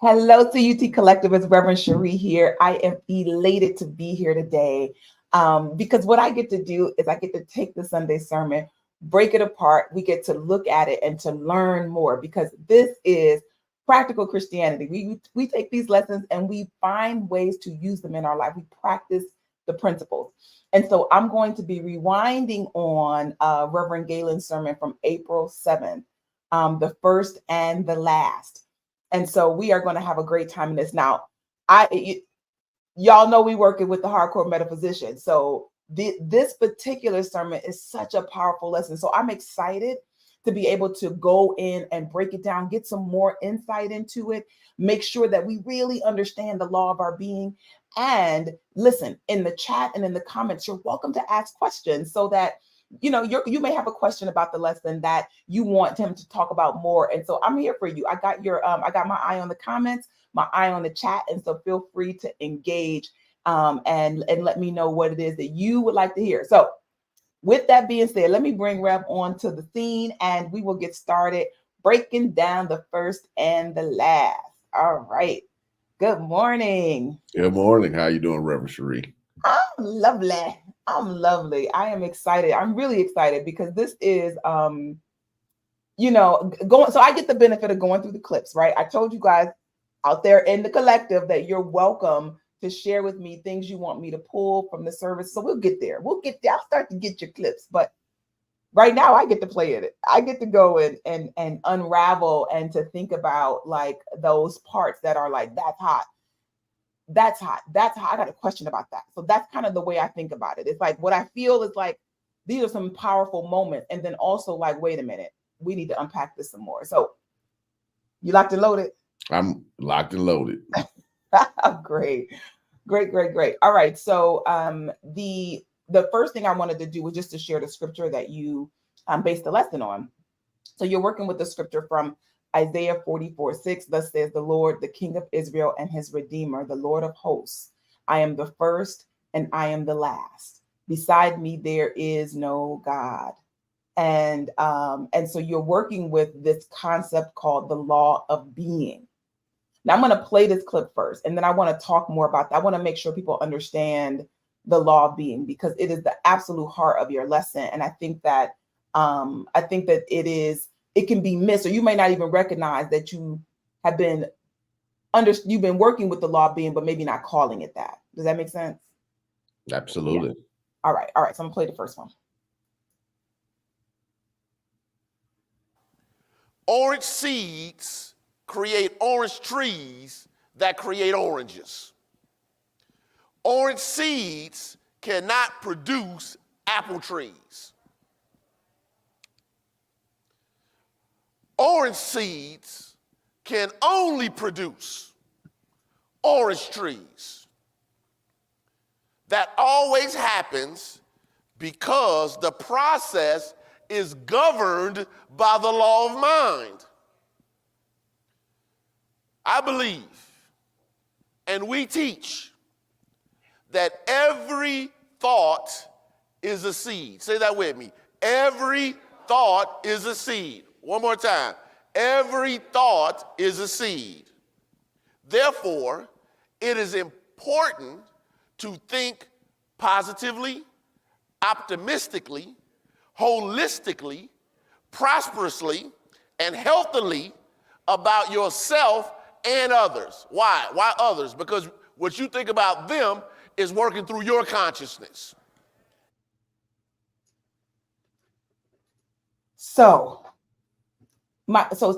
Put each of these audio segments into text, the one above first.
Hello, CUT Collective. It's Reverend Sheree here. I am elated to be here today because what I get to do is I get to take the Sunday sermon, break it apart. We get to look at it and to learn more because this is practical Christianity. We take these lessons and we find ways to use them in our life. We practice the principles. And so I'm going to be rewinding on Reverend Gaylon's sermon from April 7th, the first and the last. And so we are going to have a great time in this. Now, y'all know we working with the hardcore metaphysician. So this particular sermon is such a powerful lesson. So I'm excited to be able to go in and break it down, get some more insight into it, make sure that we really understand the law of our being. And listen, in the chat and in the comments, you're welcome to ask questions so that you may have a question about the lesson that you want him to talk about more. And so I'm here for you. I got my eye on the comments, my eye on the chat. And so feel free to engage and let me know what it is that you would like to hear. So with that being said, let me bring Rev onto the scene and we will get started breaking down the first and the last. All right. Good morning. Good morning. How you doing, Reverend Sheree? I'm lovely. I am excited. I'm really excited because this is going. So I get the benefit of going through the clips, right? I told you guys out there in the collective that you're welcome to share with me things you want me to pull from the service. So we'll get there. I'll start to get your clips, but right now I get to play it. I get to go and unravel and to think about like those parts that are like, that's hot. That's hot. I got a question about that. So that's kind of the way I think about it. It's like what I feel is like these are some powerful moments. And then also like, wait a minute, we need to unpack this some more. So you locked and loaded? I'm locked and loaded. Great. All right. So the first thing I wanted to do was just to share the scripture that you based the lesson on. So you're working with the scripture from Isaiah 44:6, thus says the Lord, the King of Israel and his Redeemer, the Lord of hosts. I am the first and I am the last. Beside me, there is no God. And so you're working with this concept called the law of being. Now I'm going to play this clip first, and then I want to talk more about that. I want to make sure people understand the law of being because it is the absolute heart of your lesson. And I think that it can be missed, or you may not even recognize that you have been you've been working with the law of being, but maybe not calling it that. Does that make sense? Absolutely. Yeah. All right. So I'm gonna play the first one. Orange seeds create orange trees that create oranges. Orange seeds cannot produce apple trees. Orange seeds can only produce orange trees. That always happens because the process is governed by the law of mind. I believe, and we teach, that every thought is a seed. Say that with me. Every thought is a seed. One more time. Every thought is a seed. Therefore, it is important to think positively, optimistically, holistically, prosperously, and healthily about yourself and others. Why? Why others? Because what you think about them is working through your consciousness. So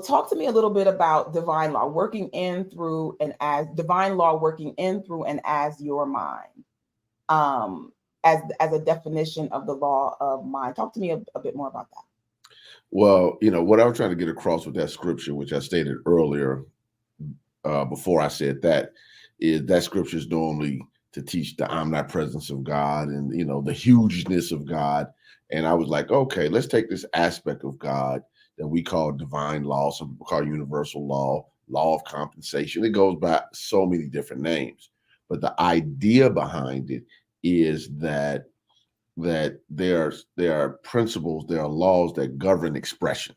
talk to me a little bit about divine law working in through and as divine law working in through and as your mind, as a definition of the law of mind. Talk to me a bit more about that. Well, what I was trying to get across with that scripture, which I stated earlier, before I said that, is that scripture is normally to teach the omnipresence of God and, the hugeness of God. And I was like, okay, let's take this aspect of God that we call divine law, some people call universal law, law of compensation. It goes by so many different names. But the idea behind it is that there are principles, there are laws that govern expression.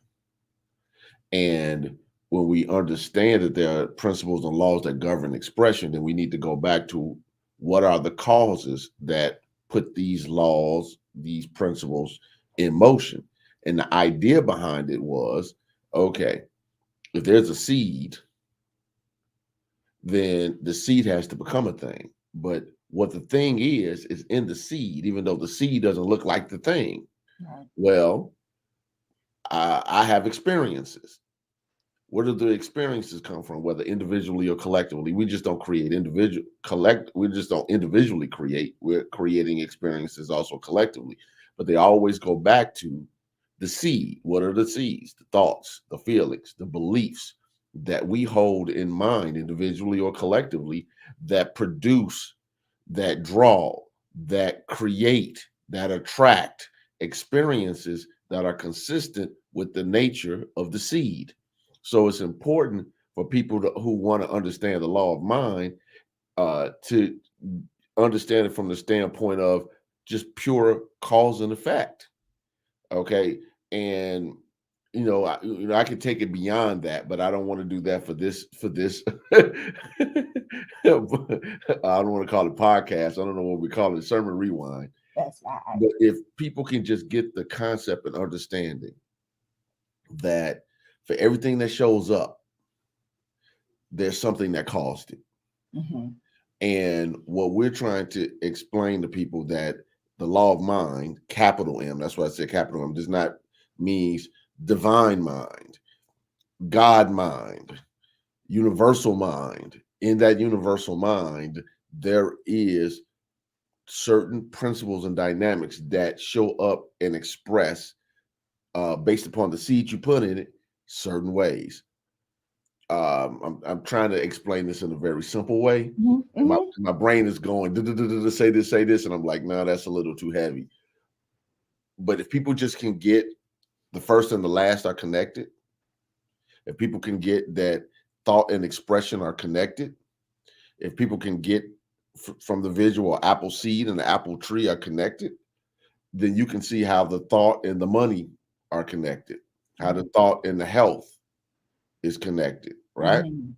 And when we understand that there are principles and laws that govern expression, then we need to go back to what are the causes that put these laws, these principles in motion. And the idea behind it was, okay, if there's a seed, then the seed has to become a thing. But what the thing is in the seed, even though the seed doesn't look like the thing. Right. Well, I have experiences. Where do the experiences come from, whether individually or collectively? We just don't create we just don't individually create. We're creating experiences also collectively. But they always go back to the seed. What are the seeds? The thoughts, the feelings, the beliefs that we hold in mind individually or collectively that produce, that draw, that create, that attract experiences that are consistent with the nature of the seed. So it's important for people who want to understand the law of mind to understand it from the standpoint of just pure cause and effect. Okay, and I could take it beyond that, but I don't want to do that for this. I don't want to call it podcast. I don't know what we call it, sermon rewind. That's right. But if people can just get the concept and understanding that for everything that shows up, there's something that caused it. Mm-hmm. And what we're trying to explain to people that the law of mind, capital M, that's why I said capital M, does not means divine mind, God mind, universal mind. In that universal mind, there is certain principles and dynamics that show up and express based upon the seed you put in it certain ways. I'm trying to explain this in a very simple way. Mm-hmm. My brain is going say this, and I'm like, no, that's a little too heavy. But if people just can get the first and the last are connected, if people can get that thought and expression are connected, if people can get from the visual apple seed and the apple tree are connected, then you can see how the thought and the money are connected, how the thought and the health is connected, right? Mm-hmm.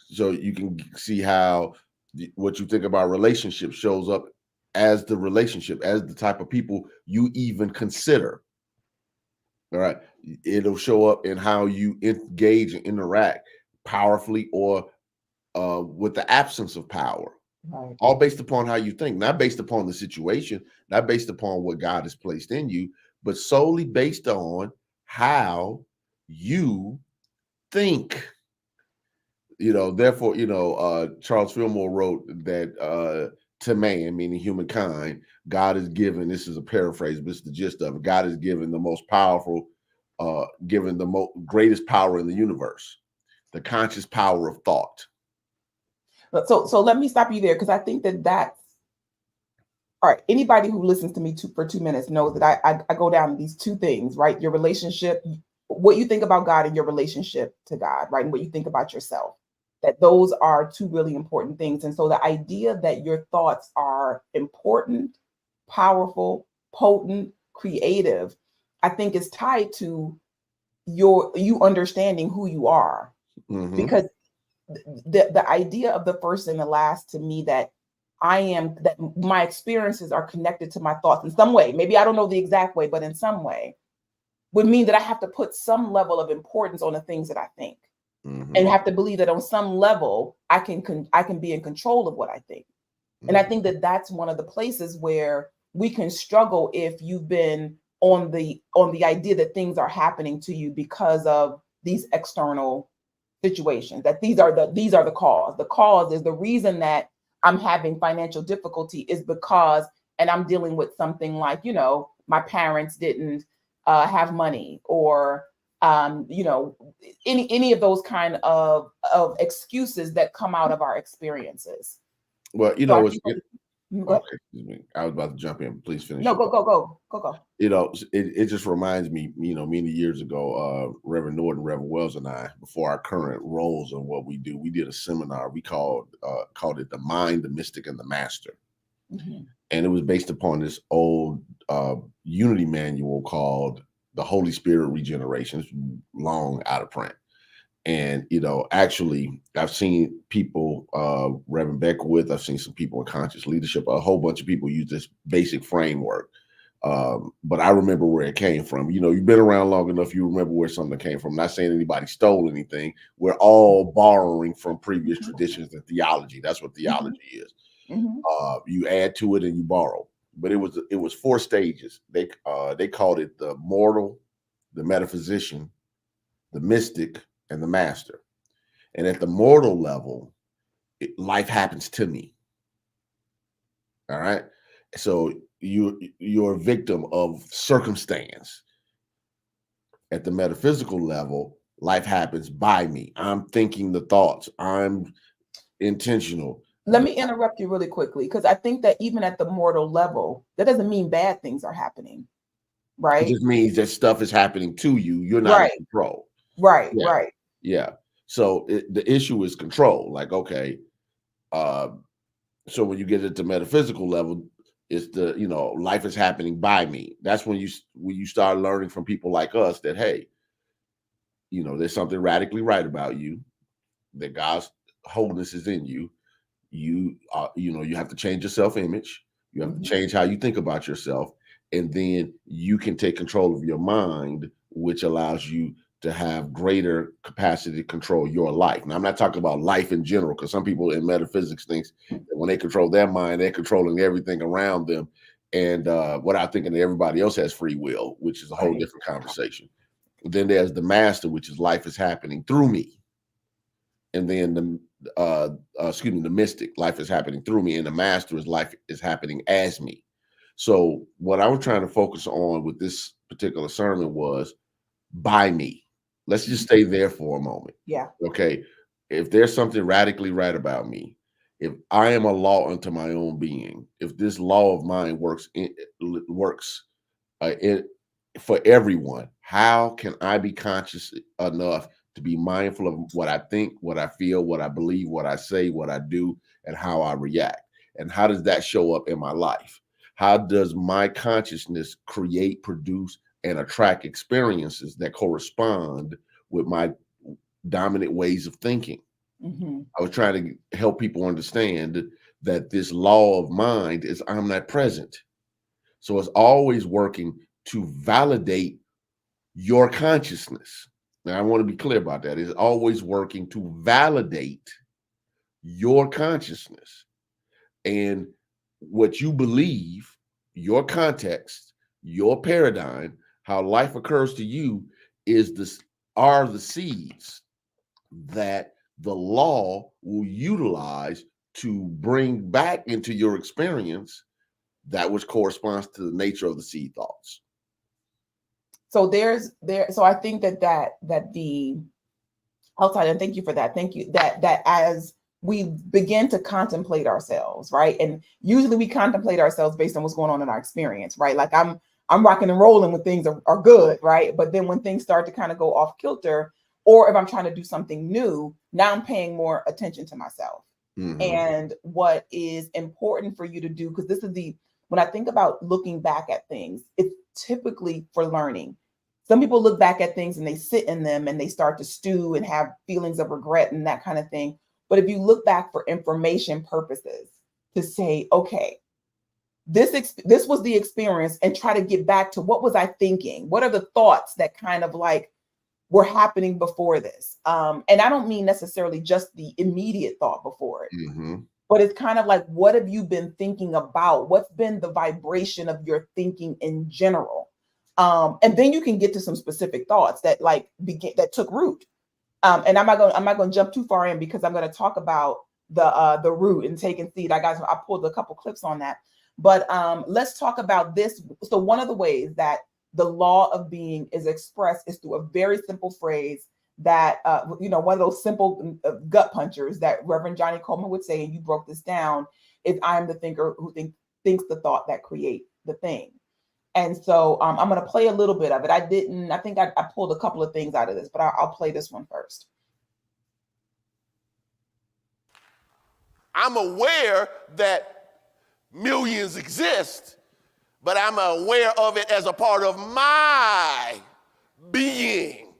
So you can see how what you think about relationships shows up as the relationship, as the type of people you even consider. All right. It'll show up in how you engage and interact powerfully or with the absence of power. Right. All based upon how you think, not based upon the situation, not based upon what God has placed in you, but solely based on how you think. Therefore, Charles Fillmore wrote that to man, meaning humankind, God is given, this is a paraphrase, but it's the gist of it, God is given the most powerful, given the greatest power in the universe, the conscious power of thought. So let me stop you there, because I think that's all right. Anybody who listens to me for 2 minutes knows that I go down these two things, right? Your relationship, what you think about God, and your relationship to God, right? And what you think about yourself. That those are two really important things. And so the idea that your thoughts are important, powerful, potent, creative, I think is tied to you understanding who you are. Mm-hmm. Because the idea of the first and the last, to me, that my experiences are connected to my thoughts in some way. Maybe I don't know the exact way, but in some way, would mean that I have to put some level of importance on the things that I think. Mm-hmm. And have to believe that on some level I can be in control of what I think. Mm-hmm. And I think that that's one of the places where we can struggle if you've been on the idea that things are happening to you because of these external situations, that these are the cause. The cause is the reason that I'm having financial difficulty is because, and I'm dealing with something like, my parents didn't have money, or any of those kind of excuses that come out of our experises. Well, okay, excuse me. I was about to jump in. Please finish. No, go. It just reminds me, many years ago, Reverend Norton, Reverend Wells, and I, before our current roles and what we do, we did a seminar. We called it "The Mind, the Mystic, and the Master," mm-hmm. And it was based upon this old Unity manual called "The Holy Spirit Regeneration." It's long out of print, And, actually, I've seen people, Reverend Beckwith, I've seen some people in conscious leadership, a whole bunch of people use this basic framework. But I remember where it came from. You've been around long enough, you remember where something came from. Not saying anybody stole anything. We're all borrowing from previous traditions and theology. That's what theology is. You add to it and you borrow. But it was 4 stages. They called it the mortal, the metaphysician, the mystic, and the master. And at the mortal level, life happens to me. All right. So you're a victim of circumstance. At the metaphysical level, life happens by me. I'm thinking the thoughts. I'm intentional. Let me interrupt you really quickly, because I think that even at the mortal level, that doesn't mean bad things are happening, right? It just means that stuff is happening to you. You're not in control. Right, Yeah. right. Yeah. So the issue is control. Like, okay, so when you get at the metaphysical level, it's life is happening by me. That's when you start learning from people like us that, hey, there's something radically right about you, that God's wholeness is in you. You have to change your self-image. You have to change how you think about yourself, and then you can take control of your mind, which allows you to have greater capacity to control your life. Now, I'm not talking about life in general, because some people in metaphysics think that when they control their mind, they're controlling everything around them, and without thinking that everybody else has free will, which is a whole different conversation. Then there's the master, which is life is happening through me. And then the mystic, life is happening through me, and the master is life is happening as me. So what I was trying to focus on with this particular sermon was by me. Let's just stay there for a moment. Yeah. Okay. If there's something radically right about me, if I am a law unto my own being, if this law of mine works for everyone, how can I be conscious enough to be mindful of what I think, what I feel, what I believe, what I say, what I do, and how I react? And how does that show up in my life? How does my consciousness create, produce, and attract experiences that correspond with my dominant ways of thinking? I was trying to help people understand that this law of mind is omnipresent. So it's always working to validate your consciousness. Now, I want to be clear about that. It's always working to validate your consciousness. And what you believe, your context, your paradigm, how life occurs to you are the seeds that the law will utilize to bring back into your experience that which corresponds to the nature of the seed thoughts. So so I think that the outside, and thank you for that. Thank you that as we begin to contemplate ourselves, right? And usually we contemplate ourselves based on what's going on in our experience, right? Like I'm rocking and rolling when things are good, right? But then when things start to kind of go off kilter, or if I'm trying to do something new, now I'm paying more attention to myself. And what is important for you to do, because when I think about looking back at things, it's typically for learning. Some people look back at things and they sit in them and they start to stew and have feelings of regret and that kind of thing. But if you look back for information purposes, to say, okay, this was the experience, and try to get back to what was I thinking? What are the thoughts that kind of like were happening before this? And I don't mean necessarily just the immediate thought before it, but it's kind of like, what have you been thinking about? What's been the vibration of your thinking in general? And then you can get to some specific thoughts that that took root. And I'm not going to jump too far in, because I'm going to talk about the root and taking seed. I pulled a couple clips on that, but let's talk about this. So one of the ways that the law of being is expressed is through a very simple phrase that one of those simple gut punchers that Reverend Johnny Coleman would say, and you broke this down, is I am the thinker who thinks the thought that create the thing. And so I'm going to play a little bit of it. I think I pulled a couple of things out of this, but I'll play this one first. I'm aware that millions exist, but I'm aware of it as a part of my being.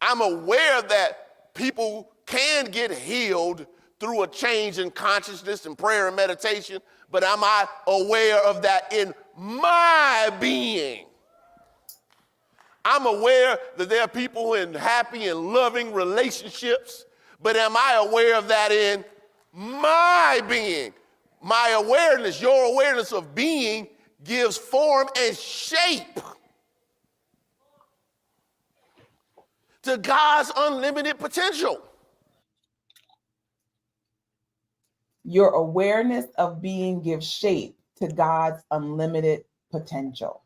I'm aware that people can get healed through a change in consciousness and prayer and meditation, but am I aware of that in my being? I'm aware that there are people in happy and loving relationships, but am I aware of that in my being? My awareness, your awareness of being, gives form and shape to God's unlimited potential. Your awareness of being gives shape to God's unlimited potential.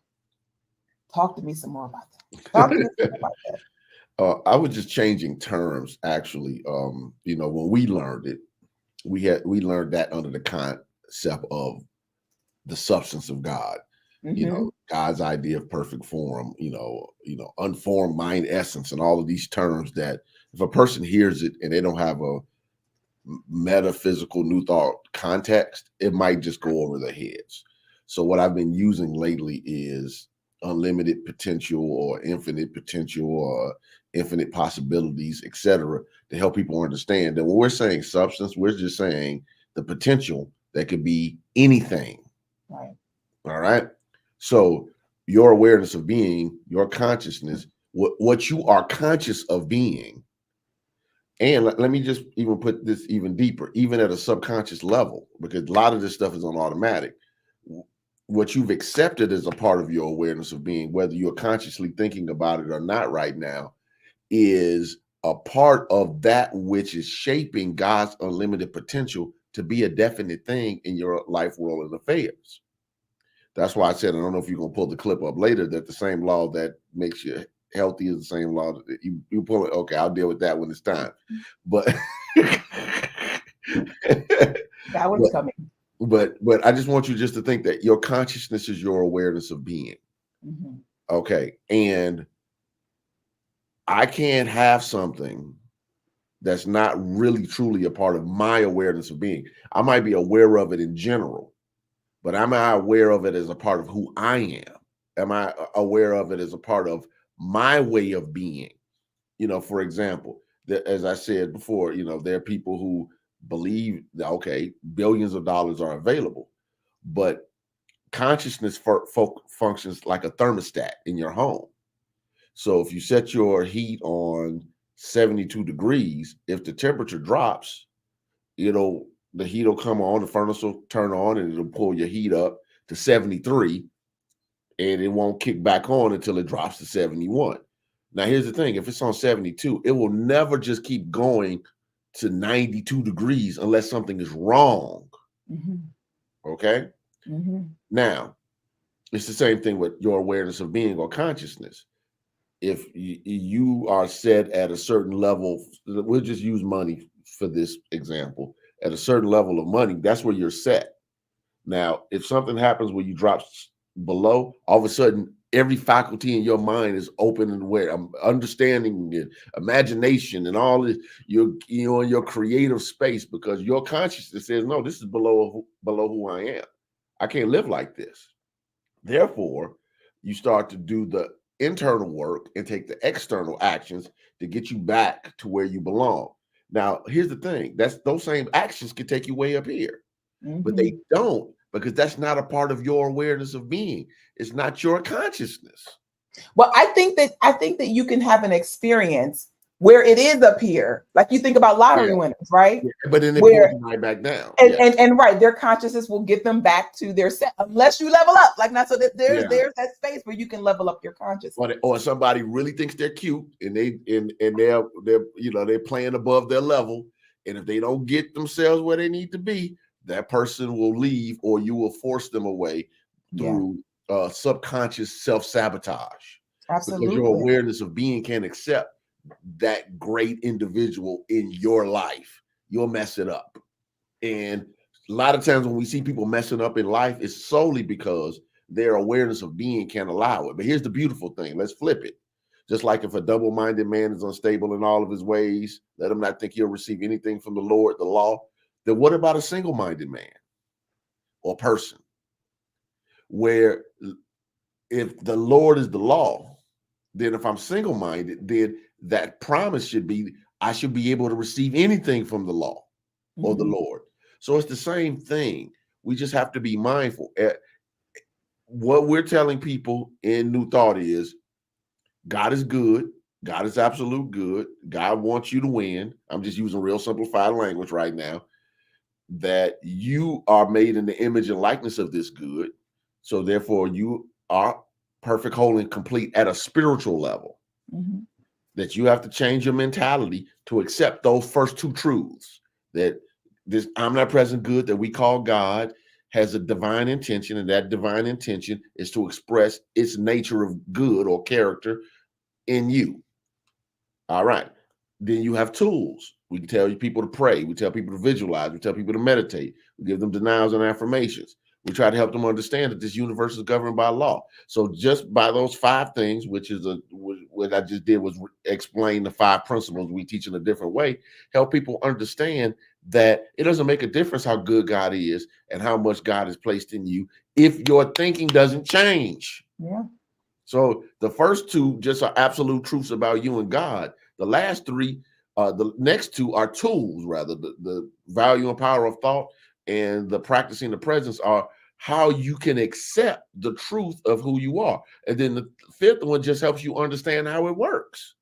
Talk to me some more about that. Talk to me some more about that. I was just changing terms, actually. When we learned it, we learned that under the concept of the substance of God. God's idea of perfect form, unformed mind essence, and all of these terms that if a person hears it and they don't have a metaphysical new thought context, it might just go over their heads. So what I've been using lately is unlimited potential or infinite potential or infinite possibilities, etc., to help people understand that when we're saying substance, we're just saying the potential that could be anything. Right. All right. So your awareness of being, your consciousness, what you are conscious of being. And let me just even put this even deeper, even at a subconscious level, because a lot of this stuff is on automatic. What you've accepted as a part of your awareness of being, whether you're consciously thinking about it or not right now, is a part of that which is shaping God's unlimited potential to be a definite thing in your life, world, and affairs. That's why I said, I don't know if you're going to pull the clip up later, that the same law that makes you healthy is the same law that you pull it. Okay, I'll deal with that when it's time. But that one's coming. But I just want you just to think that your consciousness is your awareness of being. Okay. And I can't have something that's not really truly a part of my awareness of being. I might be aware of it in general, but am I aware of it as a part of who I am? Am I aware of it as a part of my way of being? For example, as I said before, there are people who believe that, okay, billions of dollars are available, but consciousness functions like a thermostat in your home. So if you set your heat on 72 degrees, if the temperature drops, the heat will come on, the furnace will turn on, and it'll pull your heat up to 73, and it won't kick back on until it drops to 71. Now, here's the thing. If it's on 72, it will never just keep going to 92 degrees unless something is wrong. Okay? Now, it's the same thing with your awareness of being or consciousness. If you are set at a certain level, we'll just use money for this example. At a certain level of money, that's where you're set. Now, if something happens where you drop below, all of a sudden, every faculty in your mind is open and aware. Understanding and imagination and all this, you're in your creative space, because your consciousness says, no, this is below who I am. I can't live like this. Therefore, you start to do the internal work and take the external actions to get you back to where you belong. Now, here's the thing. Those same actions can take you way up here, but they don't, because that's not a part of your awareness of being. It's not your consciousness. Well, I think that you can have an experience where it is up here, like you think about lottery winners, right? Yeah, but then it pulls them right back down. And right, their consciousness will get them back to their set, unless you level up. Like, not so that there's that space where you can level up your consciousness. Or somebody really thinks they're cute and they're playing above their level, and if they don't get themselves where they need to be, that person will leave, or you will force them away through subconscious self-sabotage. Absolutely. Because your awareness of being can't accept that great individual in your life. You'll mess it up. And a lot of times when we see people messing up in life, it's solely because their awareness of being can't allow it. But here's the beautiful thing. Let's flip it. Just like if a double-minded man is unstable in all of his ways, let him not think he'll receive anything from the Lord, the law. Then what about a single-minded man or person? Where if the Lord is the law Then if I'm single-minded, then that promise should be, I should be able to receive anything from the law or the Lord. So it's the same thing. We just have to be mindful. What we're telling people in New Thought is God is good. God is absolute good. God wants you to win. I'm just using real simplified language right now, that you are made in the image and likeness of this good. So therefore you are perfect, whole, and complete at a spiritual level. That you have to change your mentality to accept those first two truths, that this omnipresent good that we call God has a divine intention, and that divine intention is to express its nature of good or character in you. All right. Then you have tools. We can tell people to pray. We tell people to visualize. We tell people to meditate. We give them denials and affirmations. We try to help them understand that this universe is governed by law. So just by those 5 things, which is what I just did was explain the 5 principles we teach in a different way, help people understand that it doesn't make a difference how good God is and how much God has placed in you if your thinking doesn't change. Yeah. So the first 2 just are absolute truths about you and God. The last 3, the next 2 are tools, rather. The value and power of thought and the practicing the presence are how you can accept the truth of who you are. And then the 5th one just helps you understand how it works.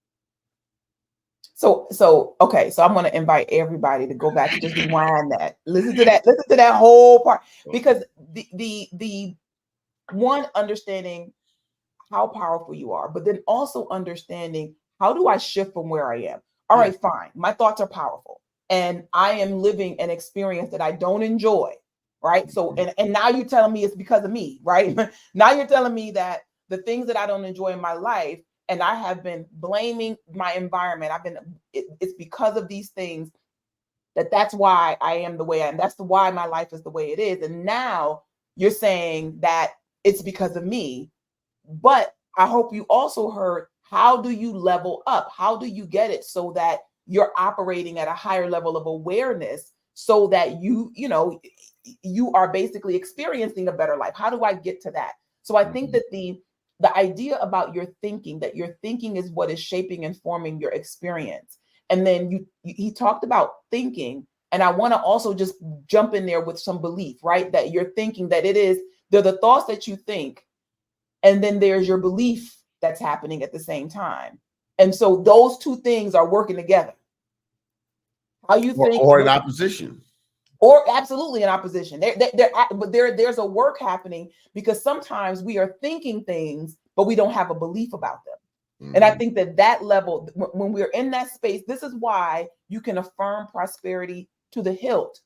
So okay, so I'm going to invite everybody to go back and just rewind that. Listen to that whole part, because the one, understanding how powerful you are, but then also understanding, how do I shift from where I am? All right, fine. My thoughts are powerful and I am living an experience that I don't enjoy. Right. So, and now you're telling me it's because of me, right? Now you're telling me that the things that I don't enjoy in my life, and I have been blaming my environment. It's because of these things that's why I am the way I am. That's why my life is the way it is. And now you're saying that it's because of me. But I hope you also heard, how do you level up? How do you get it so that you're operating at a higher level of awareness, so that you are basically experiencing a better life? How do I get to that? So I think that the idea about your thinking, that your thinking is what is shaping and forming your experience. And then he talked about thinking, and I want to also just jump in there with some belief, right? That you're thinking, that they're the thoughts that you think, and then there's your belief that's happening at the same time. And so those 2 things are working together. How you think, or in opposition. Or absolutely in opposition. But there's a work happening, because sometimes we are thinking things, but we don't have a belief about them. And I think that level, when we're in that space, this is why you can affirm prosperity to the hilt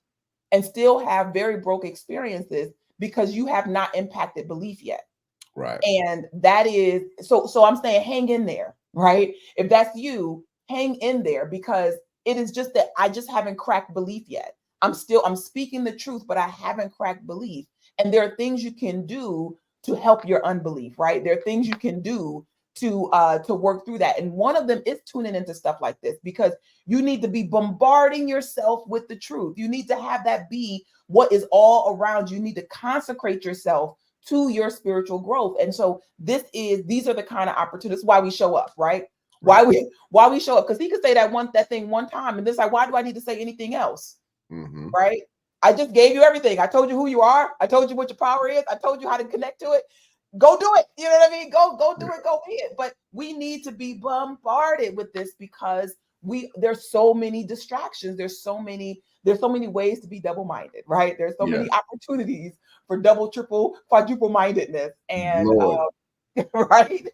and still have very broke experiences, because you have not impacted belief yet. Right. And that is, so I'm saying, hang in there, right? If that's you, hang in there, because it is just that I just haven't cracked belief yet. I'm speaking the truth, but I haven't cracked belief. And there are things you can do to help your unbelief, right? There are things you can do to work through that. And one of them is tuning into stuff like this, because you need to be bombarding yourself with the truth. You need to have that be what is all around you. You need to consecrate yourself to your spiritual growth. And so these are the kind of opportunities why we show up, right? Why we show up, because he could say that thing one time, and it's like, why do I need to say anything else? Right? I just gave you everything. I told you who you are. I told you what your power is. I told you how to connect to it. Go do it. You know what I mean? Go do it. Go be it. But we need to be bombarded with this, because there's so many distractions. There's so many ways to be double-minded, right? There's so many opportunities for double, triple, quadruple mindedness. And right.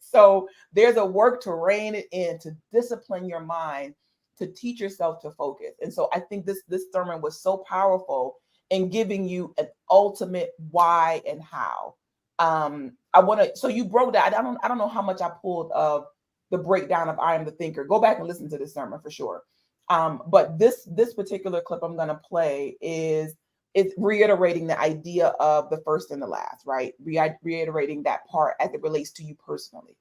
So there's a work to rein it in, to discipline your mind, to teach yourself to focus. And so I think this sermon was so powerful in giving you an ultimate why and how. So you broke that. I don't know how much I pulled of the breakdown of I Am the Thinker. Go back and listen to this sermon for sure. But this particular clip I'm going to play is reiterating the idea of the first and the last, right? Reiterating that part as it relates to you personally.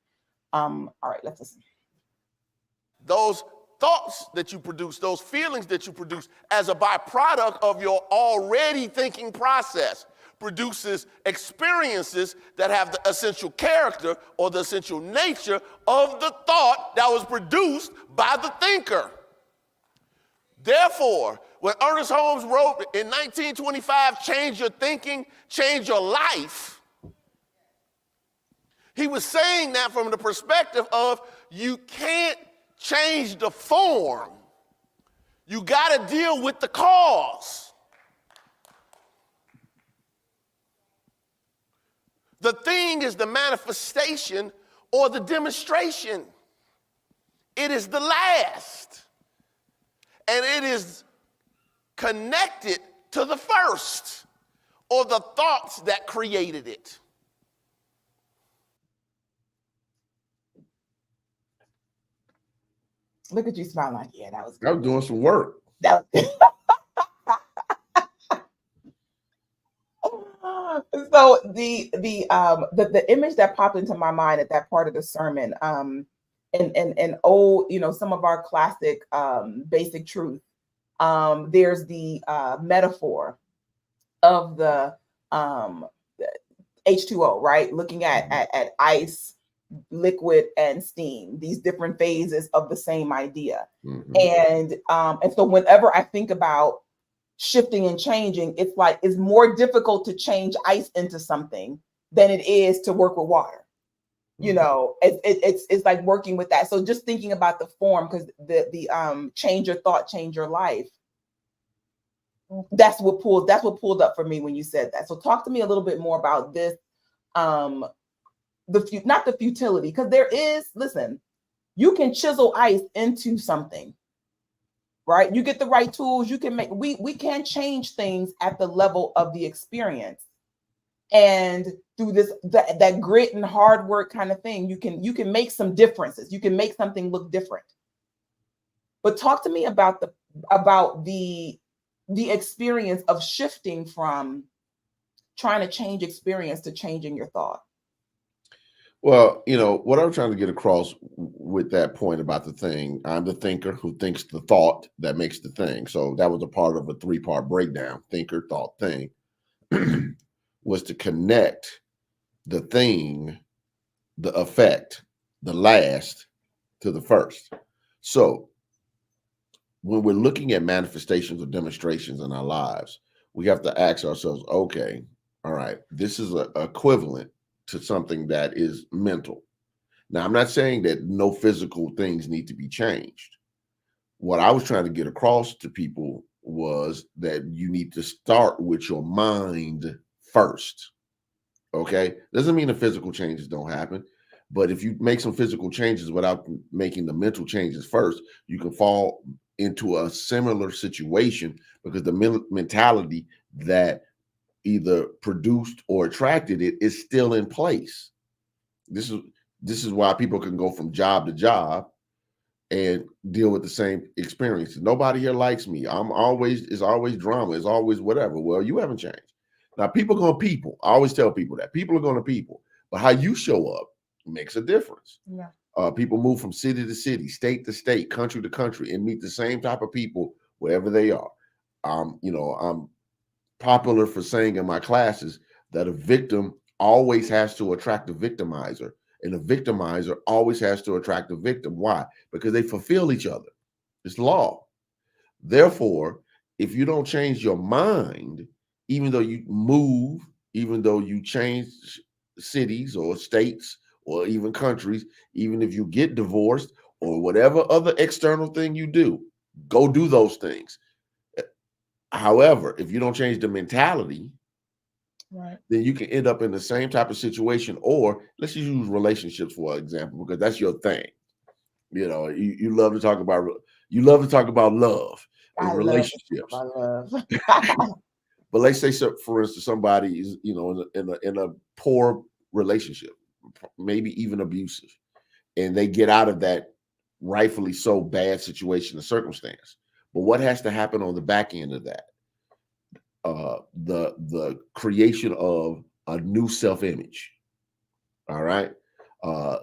All right, let's listen. Those thoughts that you produce, those feelings that you produce as a byproduct of your already thinking process produces experiences that have the essential character or the essential nature of the thought that was produced by the thinker. Therefore, when Ernest Holmes wrote in 1925, "Change your thinking, change your life," he was saying that from the perspective of you can't change the form. You got to deal with the cause. The thing is the manifestation or the demonstration. It is the last. And it is connected to the first or the thoughts that created it. Look at you smiling like, yeah, that was good. I was doing some work. That was so the image that popped into my mind at that part of the sermon, and old, some of our classic basic truth. There's the metaphor of the H2O, right? Looking at ice, liquid, and steam, these different phases of the same idea. And so whenever I think about shifting and changing, it's like it's more difficult to change ice into something than it is to work with water. It's like working with that. So just thinking about the form, because the change your thought, change your life. That's what pulled up for me when you said that. So talk to me a little bit more about this. Not the futility, because there is, listen, you can chisel ice into something, right? You get the right tools, you can we can change things at the level of the experience. And through that grit and hard work kind of thing, you can make some differences. You can make something look different. But talk to me about the experience of shifting from trying to change experience to changing your thought. Well, what I'm trying to get across with that point about the thing, I'm the thinker who thinks the thought that makes the thing. So that was a part of a 3-part breakdown: thinker, thought, thing. Was to connect the thing, the effect, the last to the first. So when we're looking at manifestations or demonstrations in our lives, we have to ask ourselves, okay, all right, this is equivalent to something that is mental. Now, I'm not saying that no physical things need to be changed. What I was trying to get across to people was that you need to start with your mind first. Okay? Doesn't mean the physical changes don't happen, but if you make some physical changes without making the mental changes first, you can fall into a similar situation because the mentality that either produced or attracted it is still in place. This is why people can go from job to job and deal with the same experiences. Nobody here likes me. It's always drama. It's always whatever. Well, you haven't changed. Now, people are going to people. I always tell people that people are going to people, but how you show up makes a difference. Yeah. People move from city to city, state to state, country to country, and meet the same type of people wherever they are. I'm popular for saying in my classes that a victim always has to attract a victimizer, and a victimizer always has to attract a victim. Why? Because they fulfill each other. It's law. Therefore, if you don't change your mind, even though you move, even though you change cities or states or even countries, even if you get divorced or whatever other external thing you do, go do those things. However, if you don't change the mentality, right, then you can end up in the same type of situation. Or let's just use relationships for example, because that's your thing. You love to talk about love and relationships. I love. But let's say, so, for instance, somebody is in a poor relationship, maybe even abusive, and they get out of that rightfully so bad situation or circumstance. But what has to happen on the back end of that? The creation of a new self-image. All right.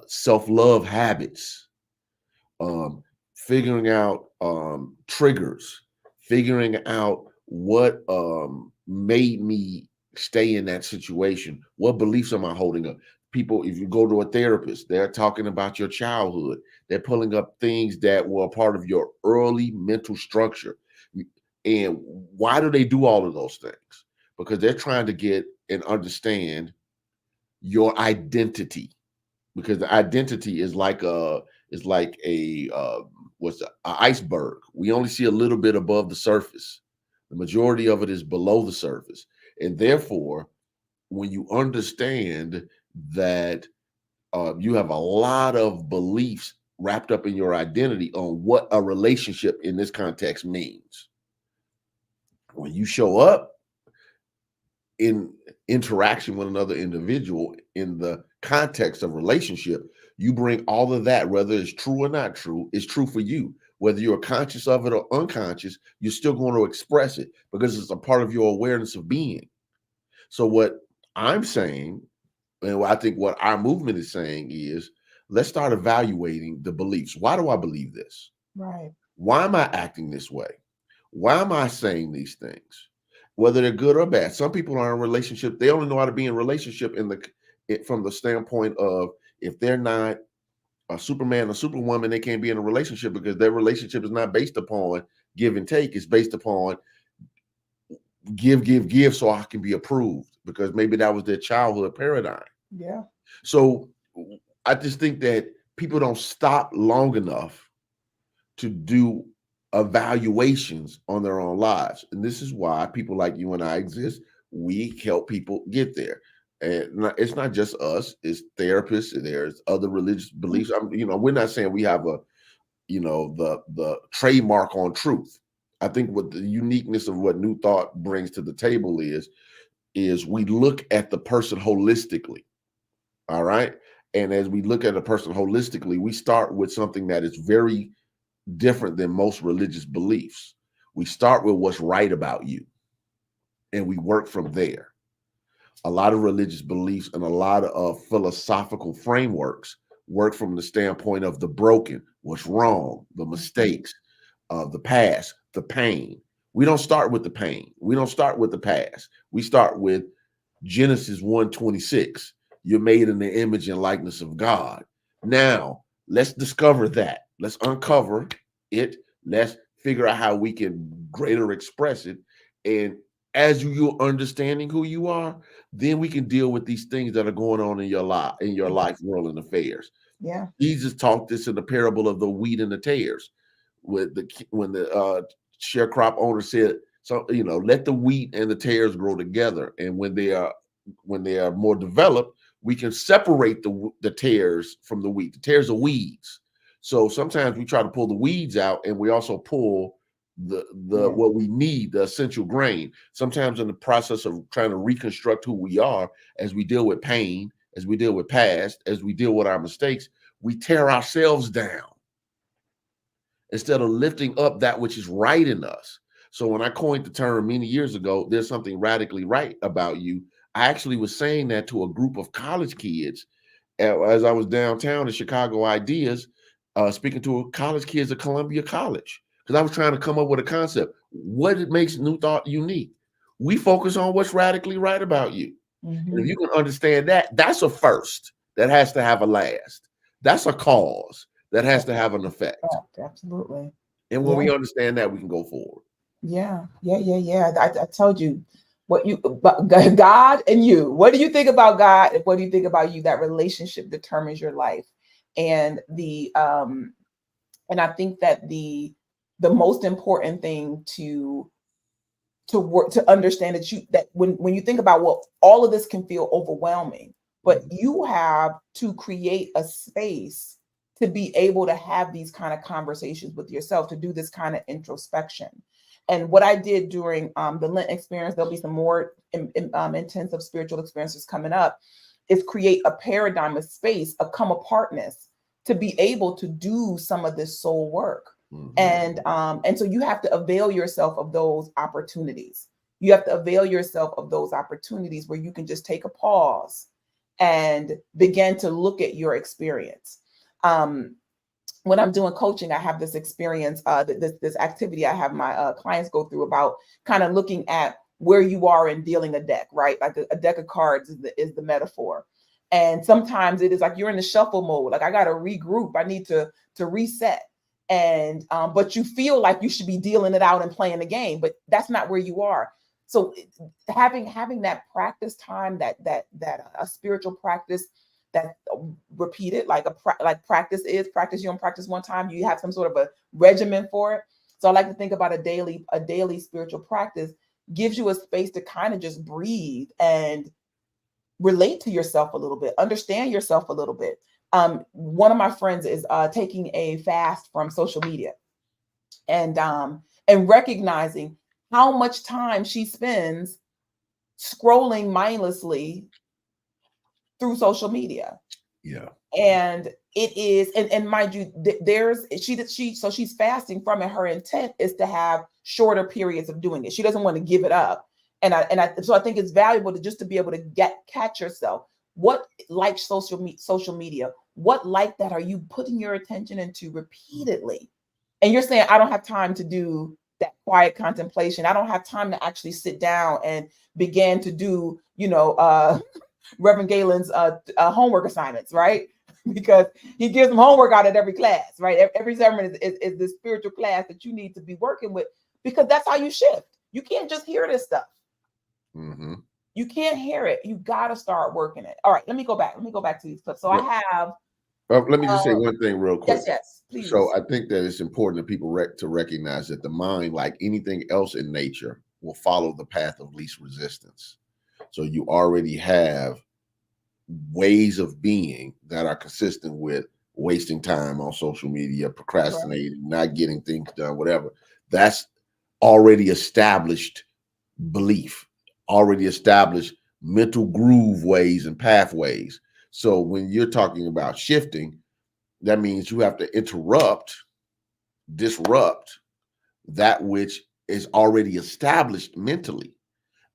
Self-love habits, figuring out triggers, figuring out what made me stay in that situation? What beliefs am I holding up? People, if you go to a therapist, they're talking about your childhood. They're pulling up things that were a part of your early mental structure. And why do they do all of those things? Because they're trying to get and understand your identity. Because the identity is like a what's a iceberg. We only see a little bit above the surface. The majority of it is below the surface. And therefore, when you understand that you have a lot of beliefs wrapped up in your identity on what a relationship in this context means. When you show up in interaction with another individual in the context of relationship, you bring all of that, whether it's true or not true, it's true for you. Whether you're conscious of it or unconscious, you're still going to express it because it's a part of your awareness of being. So what I'm saying, and I think what our movement is saying is, let's start evaluating the beliefs. Why do I believe this? Right. Why am I acting this way? Why am I saying these things? Whether they're good or bad. Some people are in a relationship, they only know how to be in a relationship from the standpoint of, if they're not a Superman or Superwoman, they can't be in a relationship because their relationship is not based upon give and take. It's based upon give so I can be approved, because maybe that was their childhood paradigm. Yeah. So I just think that people don't stop long enough to do evaluations on their own lives. And this is why people like you and I exist. We help people get there. And it's not just us, it's therapists, and there's other religious beliefs. We're not saying we have the trademark on truth. I think what the uniqueness of what New Thought brings to the table is we look at the person holistically. All right. And as we look at a person holistically, we start with something that is very different than most religious beliefs. We start with what's right about you, and we work from there. A lot of religious beliefs and a lot of philosophical frameworks work from the standpoint of the broken, what's wrong, the mistakes, the past, the pain. We don't start with the pain. We don't start with the past. We start with Genesis 1:26. You're made in the image and likeness of God. Now, let's discover that. Let's uncover it. Let's figure out how we can greater express it. And as you're understanding who you are, then we can deal with these things that are going on in your life, world, and affairs. Yeah. Jesus taught this in the parable of the wheat and the tares, when the sharecrop owner said, "So let the wheat and the tares grow together, and when they are more developed, we can separate the tares from the wheat. The tares are weeds. So sometimes we try to pull the weeds out, and we also pull what we need, the essential grain. Sometimes in the process of trying to reconstruct who we are, as we deal with pain, as we deal with past, as we deal with our mistakes, we tear ourselves down instead of lifting up that which is right in us. So when I coined the term many years ago, there's something radically right about you, I actually was saying that to a group of college kids as I was downtown in Chicago Ideas, speaking to college kids at Columbia College, because I was trying to come up with a concept. What makes New Thought unique? We focus on what's radically right about you. Mm-hmm. And if you can understand that, that's a first that has to have a last. That's a cause that has to have an effect. Absolutely. And when we understand that, we can go forward. Yeah. I told you God and you. What do you think about God? What do you think about you? That relationship determines your life. And and I think that the most important thing to work to understand that when you think about, well, all of this can feel overwhelming, but you have to create a space to be able to have these kind of conversations with yourself, to do this kind of introspection. And what I did during the Lent experience, there'll be some more intensive spiritual experiences coming up, is create a paradigm, a space, a come apartness to be able to do some of this soul work. Mm-hmm. And so you have to avail yourself of those opportunities. You have to avail yourself of those opportunities where you can just take a pause and begin to look at your experience. When I'm doing coaching, I have this experience, this activity I have my clients go through about kind of looking at where you are in dealing a deck, right? Like a deck of cards is the metaphor. And sometimes it is like you're in the shuffle mode. Like I got to regroup. I need to reset. And but you feel like you should be dealing it out and playing the game, but that's not where you are. So having that practice time, that a spiritual practice that repeated, like practice. You don't practice one time, you have some sort of a regimen for it. So I like to think about a daily spiritual practice gives you a space to kind of just breathe and relate to yourself a little bit, understand yourself a little bit. One of my friends is taking a fast from social media, and recognizing how much time she spends scrolling mindlessly through social media. Yeah. And it is, and mind you, so she's fasting from it. Her intent is to have shorter periods of doing it. She doesn't want to give it up. So I think it's valuable to be able to catch yourself. What like social media? What like that are you putting your attention into repeatedly? And you're saying, I don't have time to do that quiet contemplation. I don't have time to actually sit down and begin to do, Reverend Gaylon's homework assignments, right? Because he gives them homework out at every class, right? Every sermon is the spiritual class that you need to be working with, because that's how you shift. You can't just hear this stuff. Mm-hmm. You can't hear it. You got to start working it. All right, let me go back to these clips. So I have. Let me just say one thing real quick. Yes, please. So I think that it's important that people to recognize that the mind, like anything else in nature, will follow the path of least resistance. So you already have ways of being that are consistent with wasting time on social media, procrastinating, not getting things done, whatever. That's already established belief, already established mental groove ways and pathways. So when you're talking about shifting, that means you have to disrupt that which is already established mentally,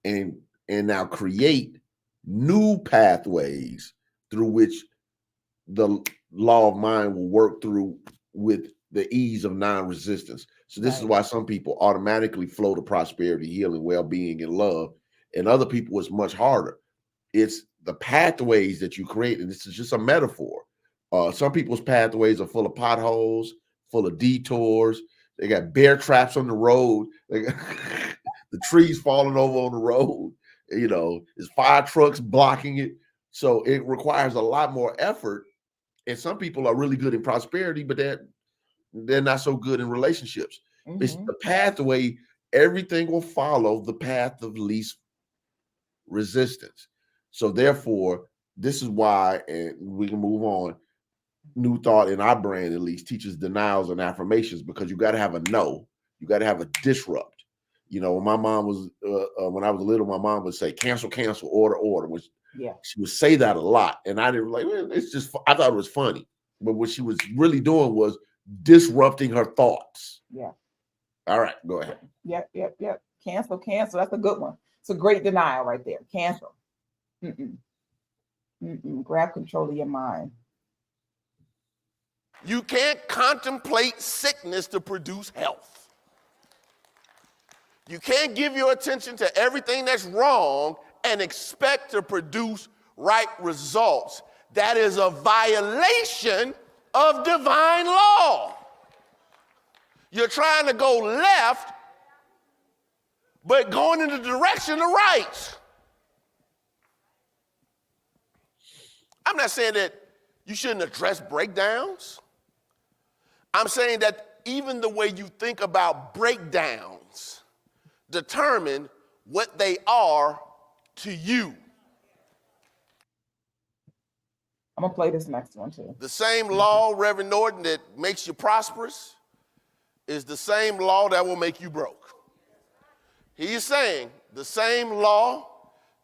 and now create new pathways through which the law of mind will work through with the ease of non-resistance. So this is why some people automatically flow to prosperity, healing, well-being, and love, and other people it's much harder. It's the pathways that you create, and this is just a metaphor. Some people's pathways are full of potholes, full of detours. They got bear traps on the road. They got the trees falling over on the road. There's fire trucks blocking it. So it requires a lot more effort. And some people are really good in prosperity, but they're not so good in relationships. Mm-hmm. It's the pathway. Everything will follow the path of least resistance. So therefore, this is why, and we can move on, New Thought in our brand at least teaches denials and affirmations, because you got to have a no. You got to have a disrupt. When my mom was, when I was little, my mom would say, cancel, order, which she would say that a lot. And I didn't it's just, I thought it was funny. But what she was really doing was disrupting her thoughts. Yeah. All right, go ahead. Yep. Cancel. That's a good one. It's a great denial right there. Cancel. Grab control of your mind. You can't contemplate sickness to produce health. You can't give your attention to everything that's wrong and expect to produce right results. That is a violation of divine law. You're trying to go left, but going in the direction of right. I'm not saying that you shouldn't address breakdowns. I'm saying that even the way you think about breakdowns determine what they are to you. I'm going to play this next one too. The same law, Reverend Norton, that makes you prosperous is the same law that will make you broke. He's saying the same law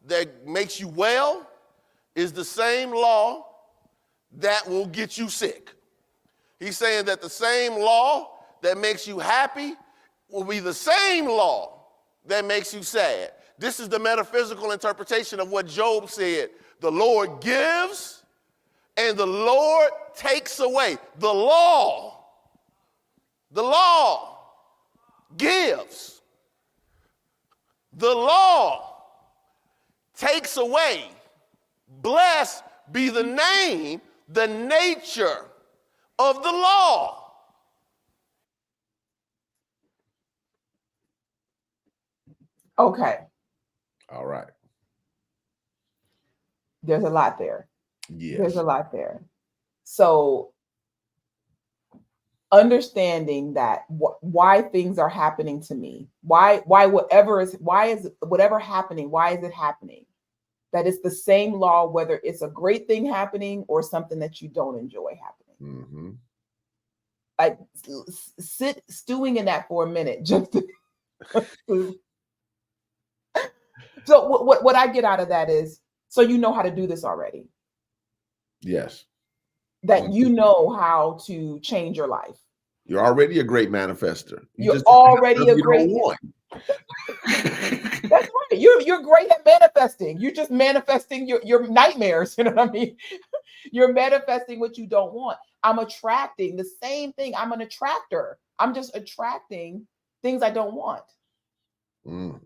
that makes you well is the same law that will get you sick. He's saying that the same law that makes you happy will be the same law that makes you sad. This is the metaphysical interpretation of what Job said. The Lord gives and the Lord takes away. The law gives. The law takes away, blessed be the name, the nature of the law. Okay. All right. There's a lot there. Yes. There's a lot there. So understanding that why things are happening to me, why is whatever happening, why is it happening? That it's the same law, whether it's a great thing happening or something that you don't enjoy happening. Mm-hmm. Like sit stewing in that for a minute. Just so what I get out of that is, so you know how to do this already. Yes. That you know how to change your life. You're already a great manifester. You're already a great one. That's right. You're great at manifesting. You're just manifesting your nightmares. You know what I mean? You're manifesting what you don't want. I'm attracting the same thing. I'm an attractor. I'm just attracting things I don't want.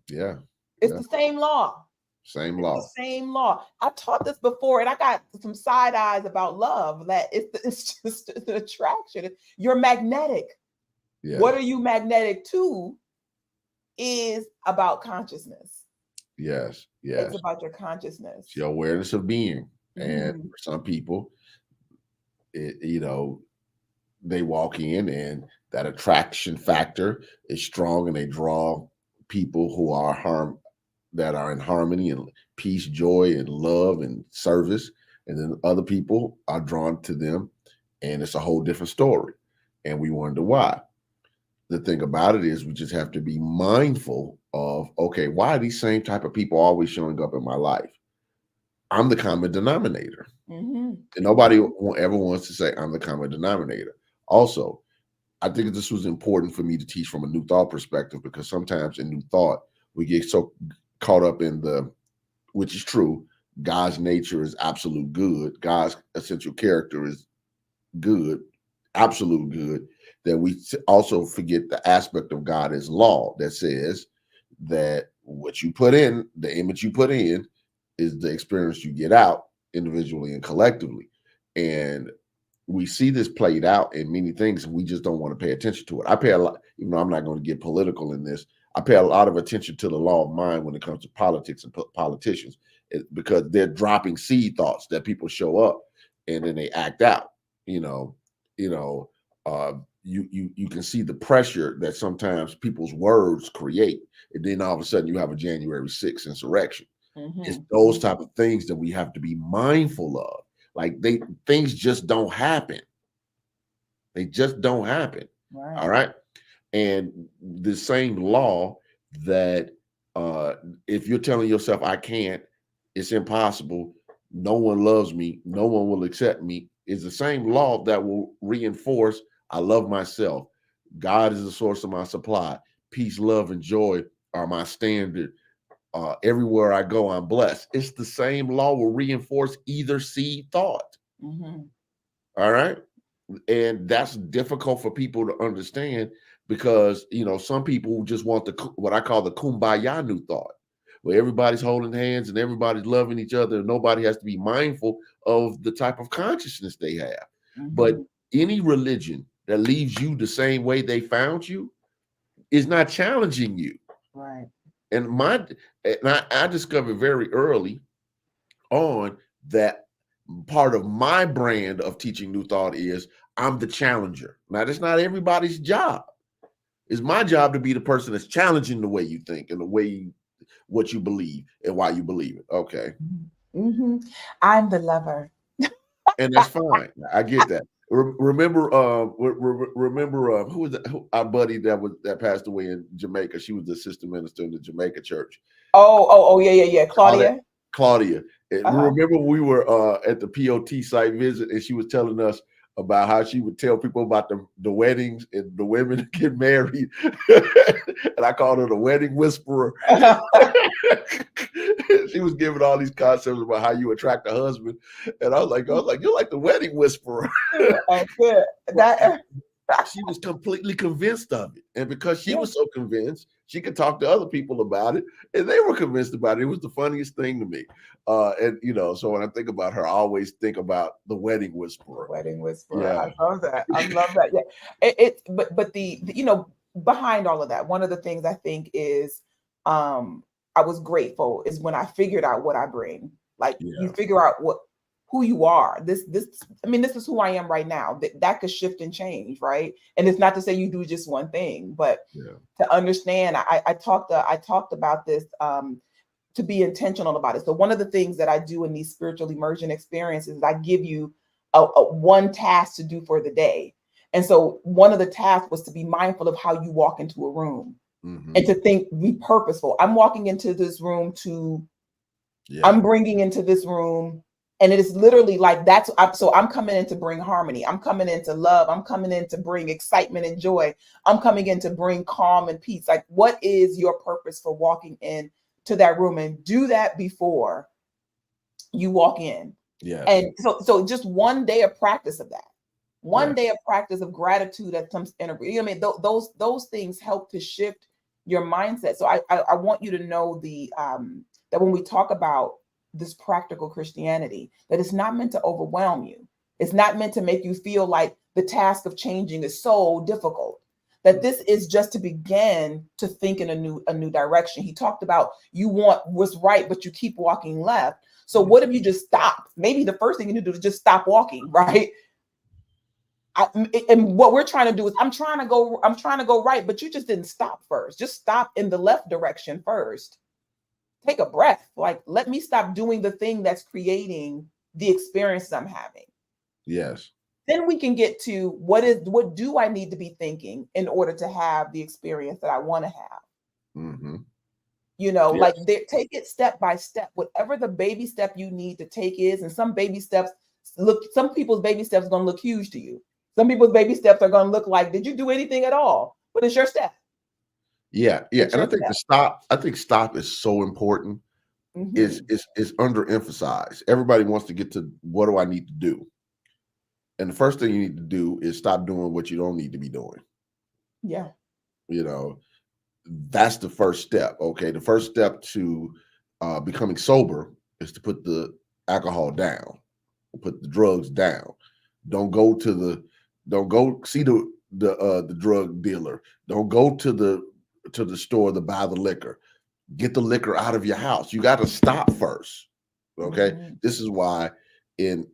Yeah. It's the same law. Same law. The same law. I taught this before, and I got some side eyes about love. That it's just an attraction. You're magnetic. Yeah. What are you magnetic to? Is about consciousness. Yes. It's about your consciousness. It's your awareness of being. Mm-hmm. And for some people, they walk in and that attraction factor is strong, and they draw people who are that are in harmony and peace, joy, and love and service. And then other people are drawn to them, and it's a whole different story. And we wonder why. The thing about it is we just have to be mindful of, okay, why are these same type of people always showing up in my life? I'm the common denominator. Mm-hmm. And nobody ever wants to say I'm the common denominator. Also, I think this was important for me to teach from a New Thought perspective, because sometimes in New Thought, we get so caught up in which is true, God's nature is absolute good. God's essential character is good, absolute good, that we also forget the aspect of God as law that says that what you put in, the image you put in, is the experience you get out individually and collectively. And we see this played out in many things, and we just don't want to pay attention to it. I pay a lot, even though I'm not going to get political in this, I pay a lot of attention to the law of mind when it comes to politics and politicians, because they're dropping seed thoughts that people show up and then they act out. You can see the pressure that sometimes people's words create, and then all of a sudden you have a January 6th insurrection. Mm-hmm. It's those type of things that we have to be mindful of. Like things just don't happen. They just don't happen. Right. All right. And the same law that if you're telling yourself I can't, it's impossible, no one loves me, no one will accept me, is the same law that will reinforce I love myself. God is the source of my supply. Peace, love, and joy are my standard. Everywhere I go, I'm blessed. It's the same law will reinforce either seed thought. Mm-hmm. All right. And that's difficult for people to understand, because, some people just want what I call the kumbaya New Thought, where everybody's holding hands and everybody's loving each other, and nobody has to be mindful of the type of consciousness they have. Mm-hmm. But any religion that leaves you the same way they found you is not challenging you. Right. And I discovered very early on that part of my brand of teaching New Thought is I'm the challenger. Now, that's not everybody's job. It's my job to be the person that's challenging the way you think and the way what you believe and why you believe it. Okay. Mm-hmm. I'm the lover. And that's fine. I get that. Remember who was our buddy that passed away in Jamaica? She was the assistant minister in the Jamaica church. Oh, yeah. Claudia. Remember we were at the POT site visit, and she was telling us about how she would tell people about the weddings and the women get married. And I called her the wedding whisperer. She was giving all these concepts about how you attract a husband. And I was like, you're like the wedding whisperer. That's good. she was completely convinced of it. And because she Yeah. was so convinced, she could talk to other people about it, and they were convinced about it. It was the funniest thing to me. And so when I think about her, I always think about the wedding whisperer. Wedding whisperer. Yeah. I love that. I love that. Yeah. But behind all of that, one of the things I think is I was grateful is when I figured out what I bring. Like you Yeah. figure out who you are. This is who I am right now. That could shift and change, right? And it's not to say you do just one thing, but Yeah. to understand, I talked about this to be intentional about it. So one of the things that I do in these spiritual immersion experiences is I give you a one task to do for the day. And so one of the tasks was to be mindful of how you walk into a room and to be purposeful. I'm walking into this room I'm bringing into this room, and it is literally like so I'm coming in to bring harmony. I'm coming in to love. I'm coming in to bring excitement and joy. I'm coming in to bring calm and peace. Like, what is your purpose for walking in to that room? And do that before you walk in. Yeah. And so just one day of practice of that. One Yeah. day of practice of gratitude that comes integrated. You know what I mean? Those things help to shift your mindset. So I want you to know that when we talk about this practical Christianity, that it's not meant to overwhelm you. It's not meant to make you feel like the task of changing is so difficult. That this is just to begin to think in a new direction. He talked about you want what's right, but you keep walking left. So what if you just stop? Maybe the first thing you need to do is just stop walking, right? And what we're trying to do is I'm trying to go right, but you just didn't stop first. Just stop in the left direction first. Take a breath. Like, let me stop doing the thing that's creating the experience I'm having. Yes. Then we can get to what do I need to be thinking in order to have the experience that I want to have. Mm-hmm. Like take it step by step, whatever the baby step you need to take is. And some people's baby steps are going to look huge to you. Some people's baby steps are going to look like, did you do anything at all? But it's your step. Yeah. It's And your I think stop is so important. Mm-hmm. Is underemphasized. Everybody wants to get to what do I need to do? And the first thing you need to do is stop doing what you don't need to be doing. Yeah. That's the first step. Okay. The first step to becoming sober is to put the alcohol down, put the drugs down. Don't go see the drug dealer. Don't go to the store to buy the liquor. Get the liquor out of your house. You got to stop first. Okay. Mm-hmm. This is why and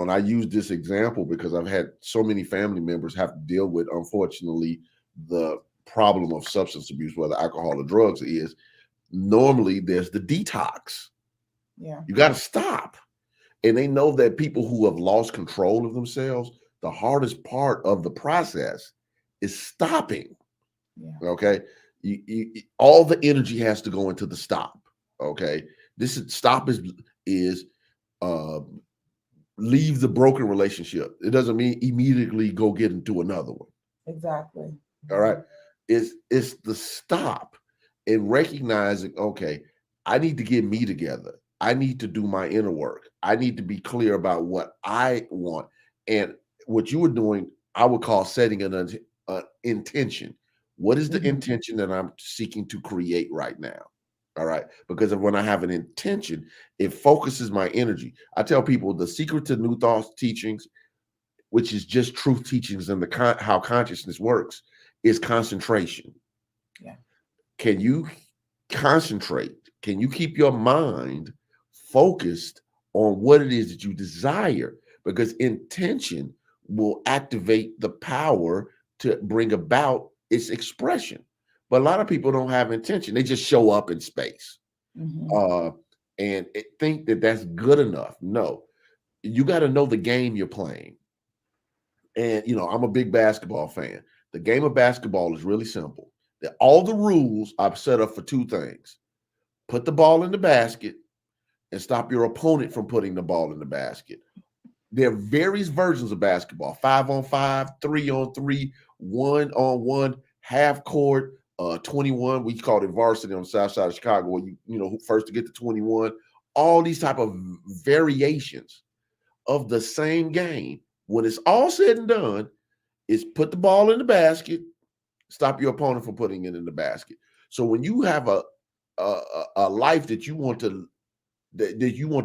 I use this example because I've had so many family members have to deal with, unfortunately, the problem of substance abuse, whether alcohol or drugs is. Normally there's the detox. Yeah. You got to stop. And they know that people who have lost control of themselves, the hardest part of the process is stopping. Yeah. Okay. All the energy has to go into the stop. Okay. Stop is leave the broken relationship. It doesn't mean immediately go get into another one. Exactly. All right. It's the stop and recognizing, okay, I need to get me together. I need to do my inner work. I need to be clear about what I want. And what you were doing, I would call setting an intention. What is the intention that I'm seeking to create right now? All right. Because when I have an intention, it focuses my energy. I tell people the secret to New Thoughts teachings, which is just truth teachings and how consciousness works, is concentration. Yeah. Can you concentrate? Can you keep your mind focused on what it is that you desire? Because intention will activate the power to bring about its expression. But a lot of people don't have intention. They just show up in space and think that that's good enough. No, you got to know the game you're playing. And, I'm a big basketball fan. The game of basketball is really simple. All the rules I've set up for two things: put the ball in the basket and stop your opponent from putting the ball in the basket. There are various versions of basketball: 5-on-5, 3-on-3, 1-on-1, half court, 21. We called it varsity on the south side of Chicago, where who first to get to 21. All these type of variations of the same game. When it's all said and done, is put the ball in the basket, stop your opponent from putting it in the basket. So when you have a life that you want to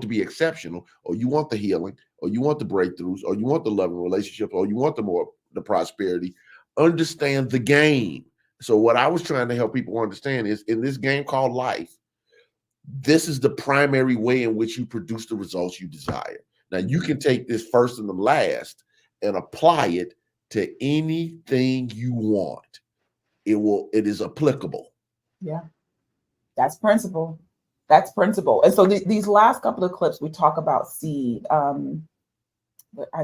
be exceptional, or you want the healing, or you want the breakthroughs, or you want the loving relationships, or you want the prosperity, understand the game. So what I was trying to help people understand is, in this game called life, this is the primary way in which you produce the results you desire. Now you can take this first and the last and apply it to anything you want. It is applicable. Yeah, that's principle. That's principle. And so these last couple of clips, we talk about seed. I'm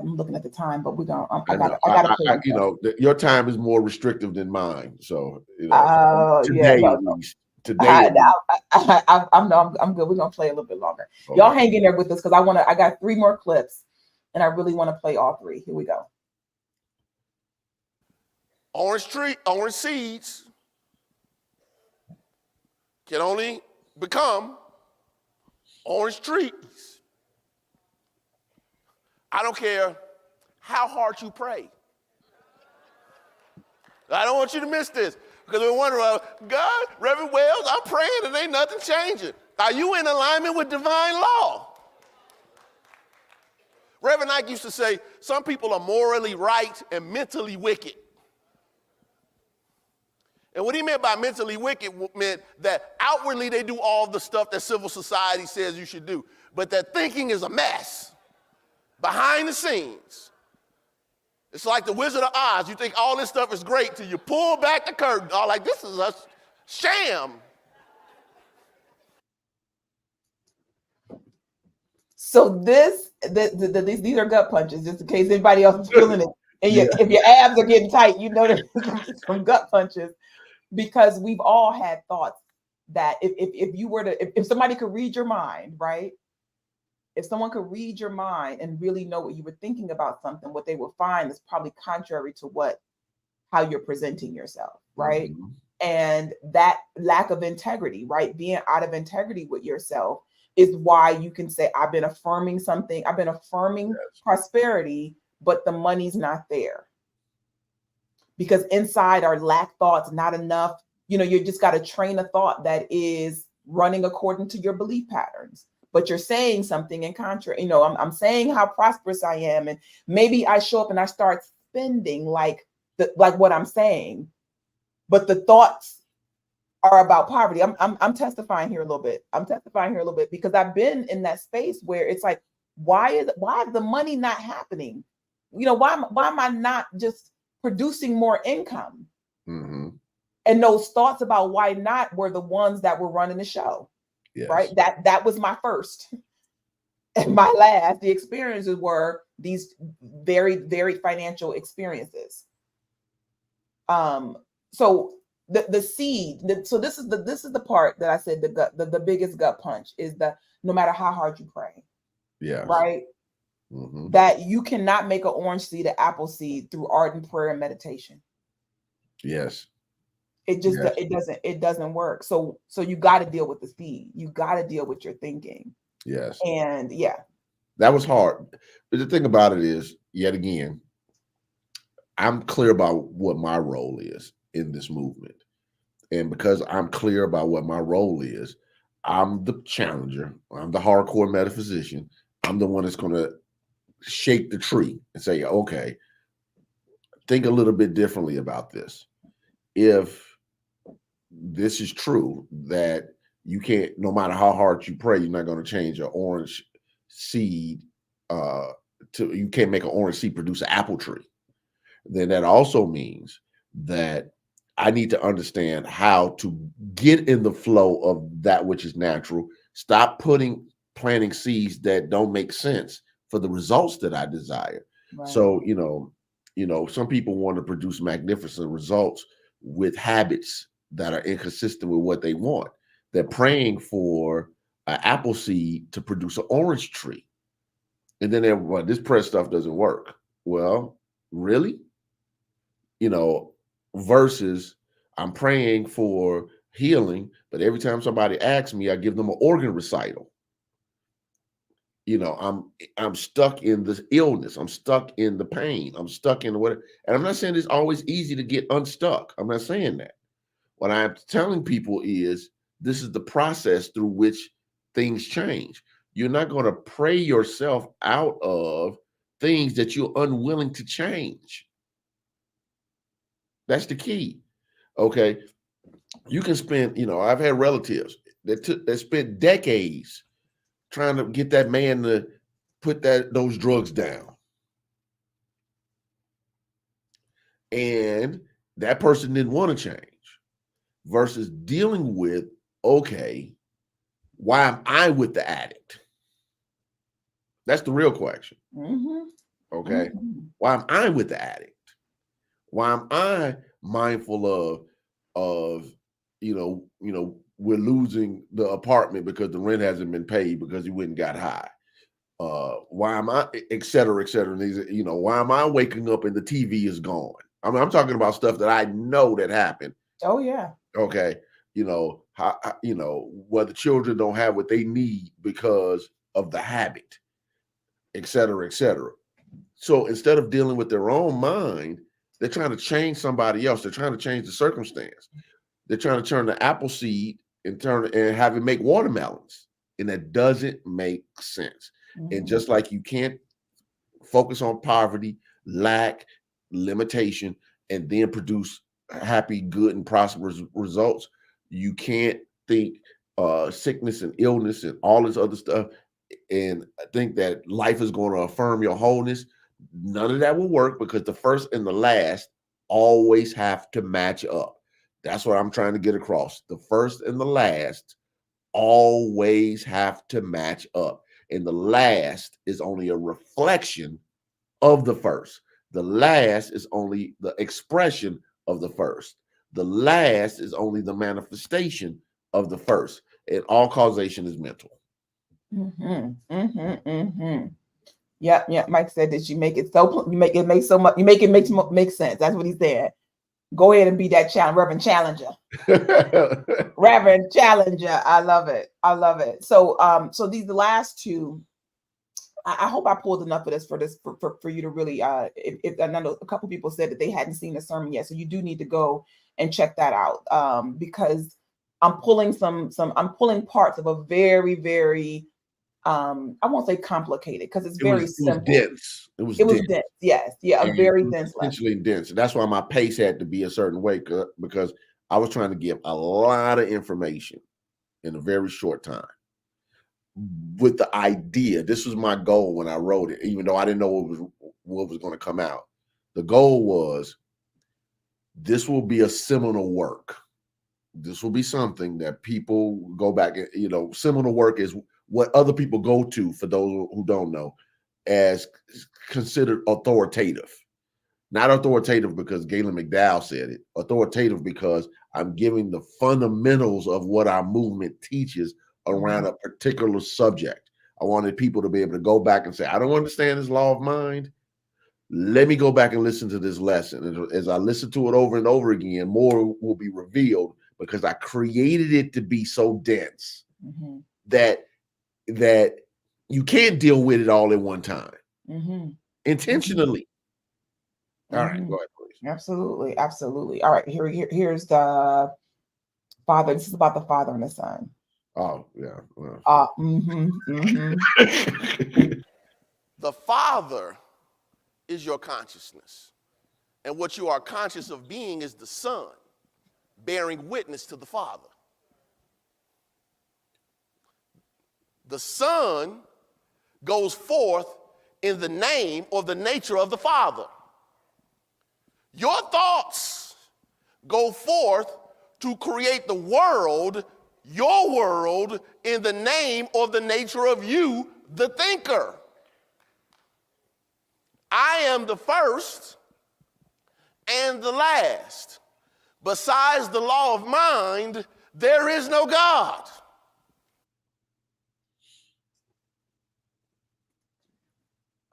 looking at the time, but we're gonna. I gotta play. You know, your time is more restrictive than mine. So today, at least. Today, I'm good. We're gonna play a little bit longer. Okay. Y'all hang in there with us, because I got 3 more clips, and I really want to play all 3. Here we go. Orange seeds can only become orange trees. I don't care how hard you pray. I don't want you to miss this, because we're wondering, God, Reverend Wells, I'm praying and ain't nothing changing. Are you in alignment with divine law? Reverend Ike used to say, some people are morally right and mentally wicked. And what he meant by mentally wicked meant that outwardly they do all the stuff that civil society says you should do, but their thinking is a mess behind the scenes. It's like the Wizard of Oz. You think all this stuff is great till you pull back the curtain. All like, this is a sham. So these are gut punches, just in case anybody else is feeling it. And if your abs are getting tight, you know there's some gut punches, because we've all had thoughts that if somebody could read your mind, right? If someone could read your mind and really know what you were thinking about something, what they will find is probably contrary to how you're presenting yourself, right? Mm-hmm. And that lack of integrity, right? Being out of integrity with yourself is why you can say, I've been affirming something, I've been affirming prosperity, but the money's not there. Because inside are lack thoughts, not enough. You just got a train of thought that is running according to your belief patterns. But you're saying something in contrary. I'm saying how prosperous I am, and maybe I show up and I start spending like what I'm saying, but the thoughts are about poverty. I'm testifying here a little bit. Because I've been in that space where it's like, why is the money not happening? Why am I not just producing more income? Mm-hmm. And those thoughts about why not were the ones that were running the show. Yes. Right. That was my first and my last. The experiences were these very, very financial experiences. So the seed. So this is the part that I said the biggest gut punch is no matter how hard you pray. Yeah. Right. Mm-hmm. That you cannot make an orange seed an apple seed through ardent prayer and meditation. Yes. It just it doesn't work. So you got to deal with the seed. You got to deal with your thinking. Yes. And that was hard. But the thing about it is, yet again, I'm clear about what my role is in this movement. And because I'm clear about what my role is, I'm the challenger. I'm the hardcore metaphysician. I'm the one that's going to shake the tree and say, okay, think a little bit differently about this. If this is true, that you can't, no matter how hard you pray, you're not going to change an orange seed you can't make an orange seed produce an apple tree. Then that also means that I need to understand how to get in the flow of that which is natural. Stop planting seeds that don't make sense for the results that I desire. Right. So, some people want to produce magnificent results with habits that are inconsistent with what they want. They're praying for an apple seed to produce an orange tree. And then this prayer stuff doesn't work. Well, really? Versus I'm praying for healing, but every time somebody asks me, I give them an organ recital. I'm stuck in this illness. I'm stuck in the pain. I'm stuck in whatever. And I'm not saying it's always easy to get unstuck. I'm not saying that. What I'm telling people is this is the process through which things change. You're not going to pray yourself out of things that you're unwilling to change. That's the key. Okay. You can spend, I've had relatives that spent decades trying to get that man to put those drugs down. And that person didn't want to change versus dealing with, okay, why am I with the addict? That's the real question. Mm-hmm. Okay. Mm-hmm. Why am I with the addict? Why am I mindful of, we're losing the apartment because the rent hasn't been paid because he went and got high. Why am I, et cetera, et cetera. Why am I waking up and the TV is gone? I mean, I'm talking about stuff that I know that happened. Oh yeah. Okay. Where the children don't have what they need because of the habit, et cetera, et cetera. So instead of dealing with their own mind, they're trying to change somebody else. They're trying to change the circumstance. They're trying to turn the apple seed and have it make watermelons. And that doesn't make sense. Mm-hmm. And just like you can't focus on poverty, lack, limitation, and then produce happy, good, and prosperous results, you can't think sickness and illness and all this other stuff and think that life is going to affirm your wholeness. None of that will work because the first and the last always have to match up. That's what I'm trying to get across. The first and the last always have to match up. And the last is only a reflection of the first. The last is only the expression of the first. The last is only the manifestation of the first. And all causation is mental. Mm-hmm. Mm-hmm. Mm-hmm. Yeah. Mike said that you make it so make sense. That's what he said. Go ahead and be that Reverend Challenger. Reverend Challenger. I love it. So these last two, I hope I pulled enough of this for you to really if I know a couple people said that they hadn't seen the sermon yet. So you do need to go and check that out. Because I'm pulling I'm pulling parts of a very, very I won't say complicated because it's very simple. It was dense. Yes. Yeah. A very dense lesson. Essentially dense. And that's why my pace had to be a certain way because I was trying to give a lot of information in a very short time. With the idea, this was my goal when I wrote it, even though I didn't know what was going to come out. The goal was this will be a seminal work. This will be something that people go back and, seminal work is what other people go to, for those who don't know, as considered authoritative. Not authoritative because Gaylon McDowell said it. Authoritative because I'm giving the fundamentals of what our movement teaches around a particular subject. I wanted people to be able to go back and say, I don't understand this law of mind. Let me go back and listen to this lesson. And as I listen to it over and over again, more will be revealed because I created it to be so dense that you can't deal with it all at one time. Intentionally. All right, go ahead, please. Absolutely. All right, here's the Father. This is about the Father and the Son. Oh, yeah. Well. The Father is your consciousness. And what you are conscious of being is the Son, bearing witness to the Father. The Son goes forth in the name or the nature of the Father. Your thoughts go forth to create the world, your world, in the name or the nature of you, the thinker. I am the first and the last. Besides the law of mind, there is no God.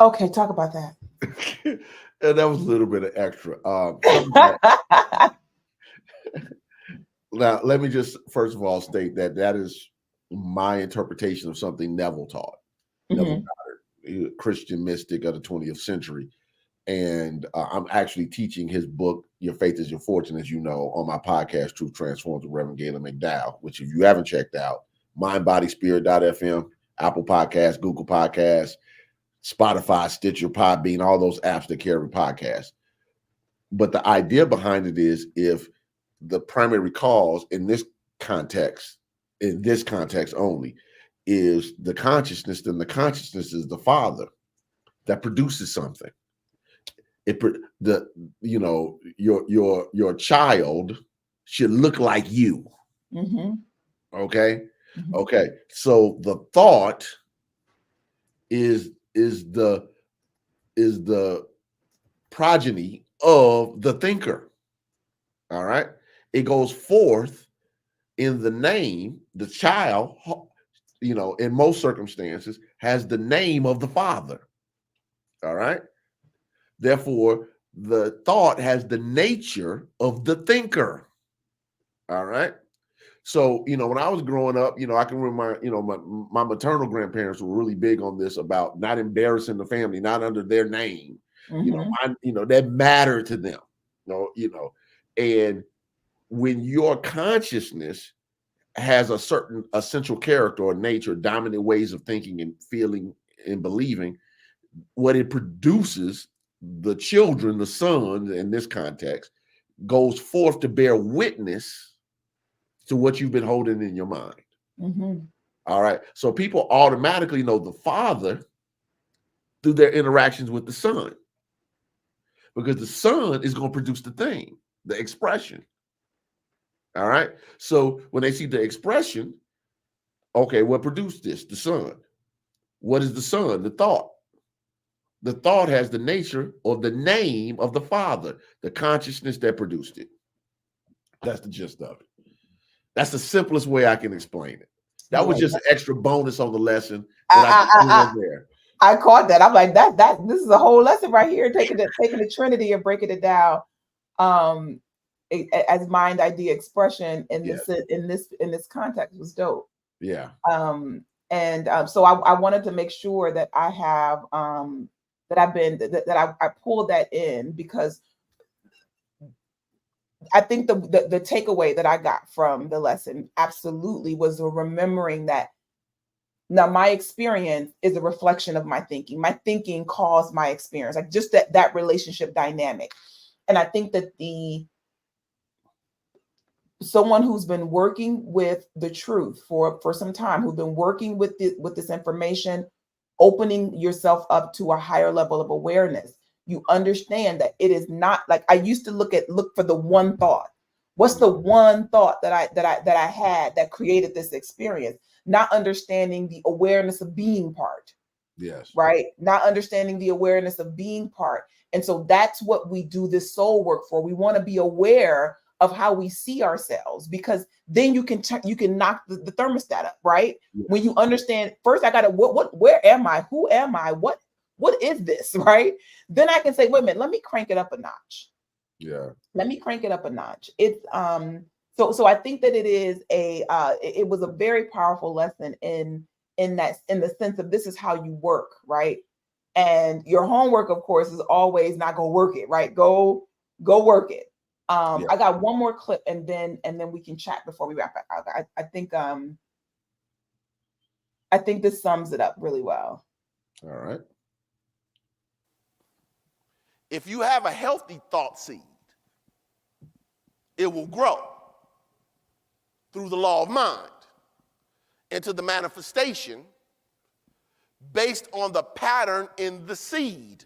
Okay, talk about that. And that was a little bit of extra. Now, let me just first of all state that is my interpretation of something Neville taught. Neville Mhm. Goddard, he was a Christian mystic of the 20th century. And I'm actually teaching his book, Your Faith is Your Fortune, as you know, on my podcast, Truth Transforms with Reverend Gaylon McDowell, which if you haven't checked out, mindbodyspirit.fm, Apple Podcasts, Google Podcasts, Spotify, Stitcher, Podbean, all those apps that carry podcasts. But the idea behind it is if the primary cause in this context only, is the consciousness, then the consciousness is the Father that produces something. Your child should look like you. Mhm. Okay. Mhm. Okay. So the thought is the progeny of the thinker. All right. It goes forth in the name. The child, in most circumstances, has the name of the Father. All right. Therefore, the thought has the nature of the thinker. All right. So, when I was growing up, I can remember, my maternal grandparents were really big on this about not embarrassing the family, not under their name. Mhm. That mattered to them. And when your consciousness has a certain essential character or nature, dominant ways of thinking and feeling and believing, what it produces, the children, the son in this context, goes forth to bear witness to what you've been holding in your mind. Mhm. All right. So people automatically know the Father through their interactions with the Son, because the Son is going to produce the thing, the expression. All right. So when they see the expression, okay, what produced this? The Son. What is the Son? The thought. The thought has the nature or the name of the Father, the consciousness that produced it. That's the gist of it. That's the simplest way I can explain it. That was Yeah. just an extra bonus on the lesson I, that I I, threw I, in there. I caught that. I'm like that. This is a whole lesson right here. Taking the Trinity and breaking it down, um, as mind idea expression Yes. in this context was dope. Yeah. So I wanted to make sure that I have that I pulled that in, because I think the takeaway that I got from the lesson absolutely was remembering that now my experience is a reflection of my thinking. My thinking caused my experience, like just that relationship dynamic. And I think that the someone who's been working with the truth for some time, who's been working with this information, opening yourself up to a higher level of awareness, you understand that it is not like I used to look for the one thought. What's the one thought that I had that created this experience? Not understanding the awareness of being part, Yes. right? Not understanding the awareness of being part. And so that's what we do this soul work for. We want to be aware of how we see ourselves, because then you can knock the thermostat up, right? Yes. When you understand, first I gotta where am I? Who am I? What is this? Right? Then I can say, wait a minute, let me crank it up a notch. Yeah. Let me crank it up a notch. It's so I think that it was a very powerful lesson in the sense of this is how you work, right? And your homework, of course, is always not go work it, right? Go work it. Yeah. I got one more clip, and then we can chat before we wrap up. I think this sums it up really well. All right. If you have a healthy thought seed, it will grow through the law of mind into the manifestation based on the pattern in the seed.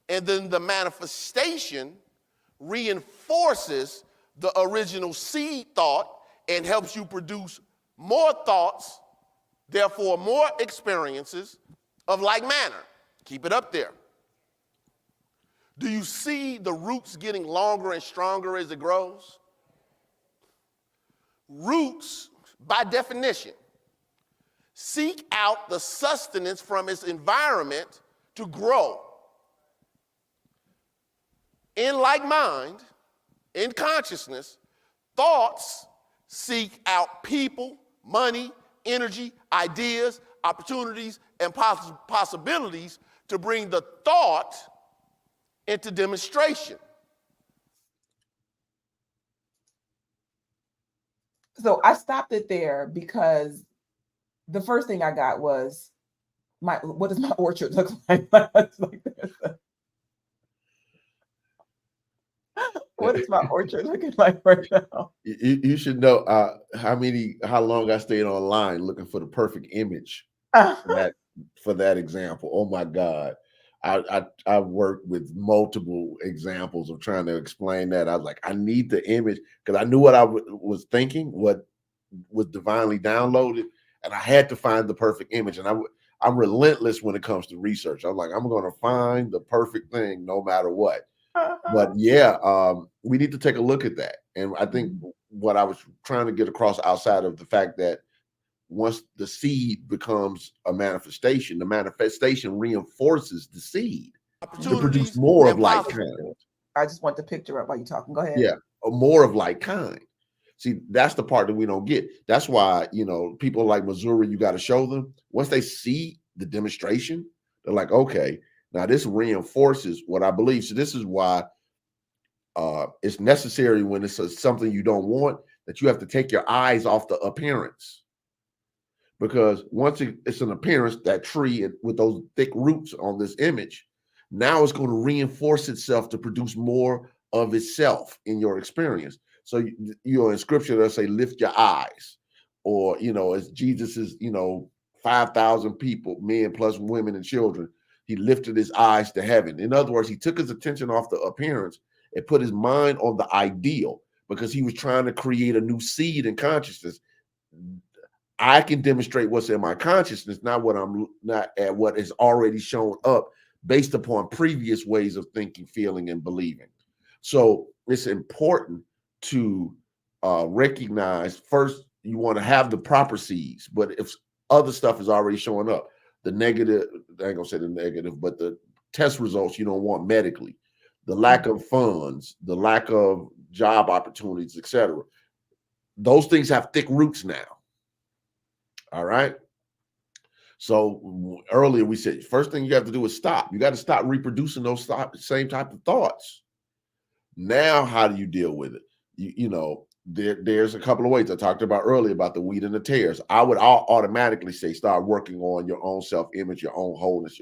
And then the manifestation reinforces the original seed thought and helps you produce more thoughts, therefore more experiences of like manner. Keep it up there. Do you see the roots getting longer and stronger as it grows? Roots, by definition, seek out the sustenance from its environment to grow. In like mind, in consciousness, thoughts seek out people, money, energy, ideas, opportunities, and possibilities to bring the thought into demonstration. So I stopped it there because the first thing I got was what does my orchard look like? Like this. What is my orchard looking like right now? You should know how long I stayed online looking for the perfect image for that example. Oh my God. I worked with multiple examples of trying to explain that. I was like, I need the image because I knew what I was thinking, what was divinely downloaded, and I had to find the perfect image. And I'm relentless when it comes to research. I'm like, I'm going to find the perfect thing no matter what. But yeah, we need to take a look at that. And I think what I was trying to get across outside of the fact that once the seed becomes a manifestation, the manifestation reinforces the seed to produce more of like kind. I just want the picture up while you're talking. Go ahead. Yeah, more of like kind. See, that's the part that we don't get. That's why, people like Missouri, you got to show them. Once they see the demonstration, they're like, okay, now this reinforces what I believe. So this is why it's necessary when it's something you don't want, that you have to take your eyes off the appearance. Because once it's an appearance, that tree with those thick roots on this image, now it's going to reinforce itself to produce more of itself in your experience. So, in scripture, they'll say, lift your eyes. Or, as Jesus is, 5,000 people, men plus women and children, he lifted his eyes to heaven. In other words, he took his attention off the appearance and put his mind on the ideal, because he was trying to create a new seed in consciousness. I can demonstrate what's in my consciousness, not what is already shown up based upon previous ways of thinking, feeling, and believing. So it's important to recognize first, you want to have the proper seeds, but if other stuff is already showing up, the negative, I ain't gonna say the negative, but the test results you don't want medically, the lack of funds, the lack of job opportunities, etc. Those things have thick roots now. All right. So earlier we said, first thing you have to do is stop. You got to stop reproducing those same type of thoughts. Now, how do you deal with it? There's a couple of ways I talked about earlier about the wheat and the tares. I would automatically say, start working on your own self-image, your own wholeness,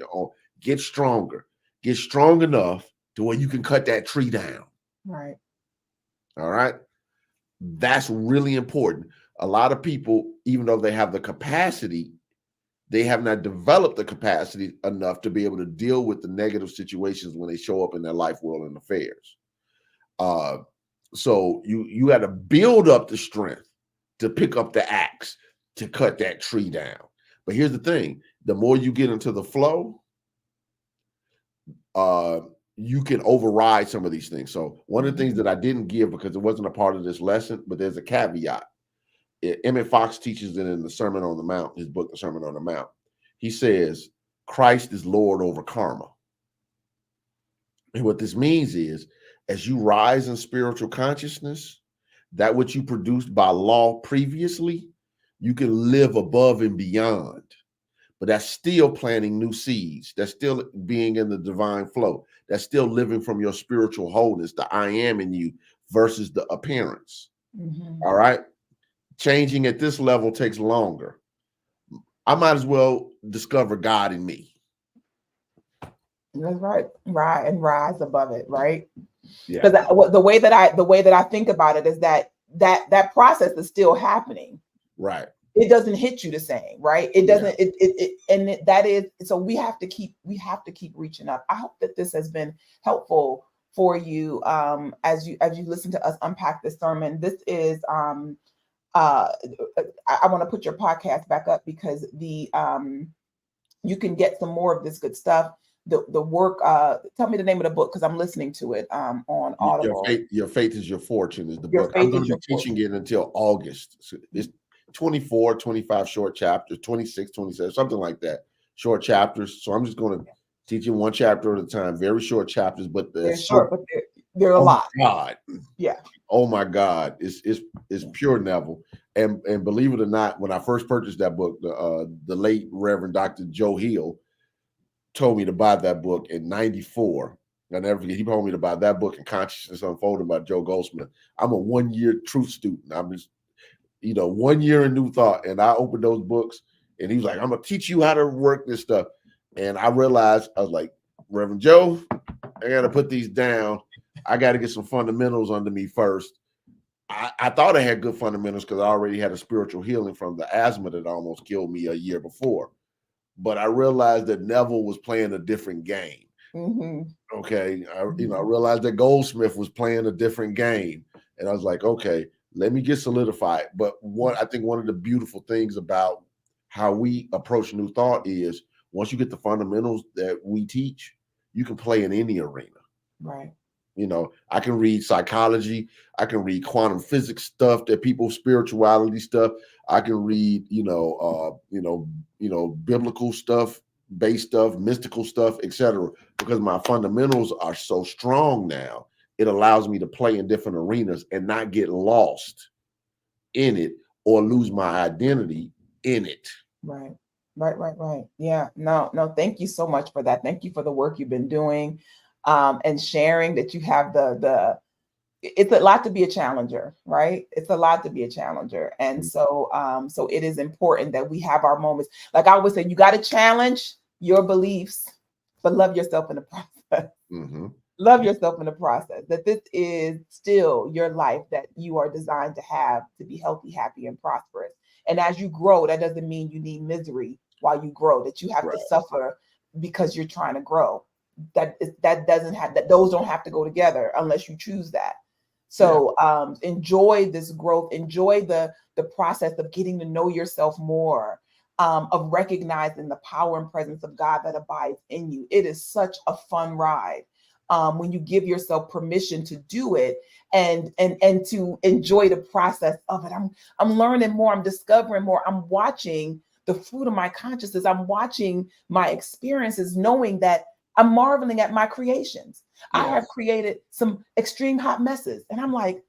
get stronger, get strong enough to where you can cut that tree down. Right. All right. That's really important. A lot of people, even though they have the capacity, they have not developed the capacity enough to be able to deal with the negative situations when they show up in their life, world, and affairs. So you got to build up the strength to pick up the axe to cut that tree down. But here's the thing: the more you get into the flow, you can override some of these things. So one of the things that I didn't give because it wasn't a part of this lesson, but there's a caveat. Emmett Fox teaches it in the Sermon on the Mount, his book, The Sermon on the Mount. He says, Christ is Lord over karma. And what this means is, as you rise in spiritual consciousness, that which you produced by law previously, you can live above and beyond. But that's still planting new seeds. That's still being in the divine flow. That's still living from your spiritual wholeness, the I am in you versus the appearance. Mm-hmm. All right. Changing at this level takes longer. I might as well discover God in me. That's right. Right, and rise above it, right? Yeah. Because the way that I think about it is that process is still happening. Right. It doesn't hit you the same, right? It doesn't. Yeah. That is. So we have to keep reaching up. I hope that this has been helpful for you as you listen to us unpack this sermon. This is I want to put your podcast back up because you can get some more of this good stuff. The work, tell me the name of the book because I'm listening to it on Audible. Your faith is your fortune is the book. I'm going to be teaching it until August. So it's 24, 25 short chapters, 26, 27, something like that. Short chapters. So I'm just going to teach you one chapter at a time. Very short chapters, but they're short, but they're a lot. God. Yeah. Oh my God. It's pure Neville. And believe it or not, when I first purchased that book, the late Reverend Dr. Joe Hill told me to buy that book in '94. I never forget. He told me to buy that book and Consciousness Unfolded by Joe Goldsmith. I'm a 1-year truth student. I'm just, 1 year in New Thought. And I opened those books and he was like, I'm going to teach you how to work this stuff. And I realized, I was like, Reverend Joe, I got to put these down. I got to get some fundamentals under me first. I thought I had good fundamentals because I already had a spiritual healing from the asthma that almost killed me a year before. But I realized that Neville was playing a different game. Mm-hmm. Okay. I realized that Goldsmith was playing a different game. And I was like, okay, let me get solidified. But I think one of the beautiful things about how we approach New Thought is once you get the fundamentals that we teach, you can play in any arena. Right. I can read psychology. I can read quantum physics stuff, that people's spirituality stuff. I can read, biblical stuff, based stuff, mystical stuff, etc. Because my fundamentals are so strong now, it allows me to play in different arenas and not get lost in it or lose my identity in it. Right. Yeah. No. Thank you so much for that. Thank you for the work you've been doing. And sharing that you have it's a lot to be a challenger, right? It's a lot to be a challenger. And so it is important that we have our moments. Like I always say, you got to challenge your beliefs, but love yourself in the process. Mm-hmm. Love yourself in the process, that this is still your life that you are designed to have, to be healthy, happy, and prosperous. And as you grow, that doesn't mean you need misery while you grow, that you have to suffer because you're trying to grow. Those don't have to go together unless you choose that. So enjoy this growth, enjoy the process of getting to know yourself more, of recognizing the power and presence of God that abides in you. It is such a fun ride when you give yourself permission to do it and to enjoy the process of it. I'm learning more, I'm discovering more, I'm watching the fruit of my consciousness, I'm watching my experiences, knowing that I'm marveling at my creations. Yes. I have created some extreme hot messes. And I'm like,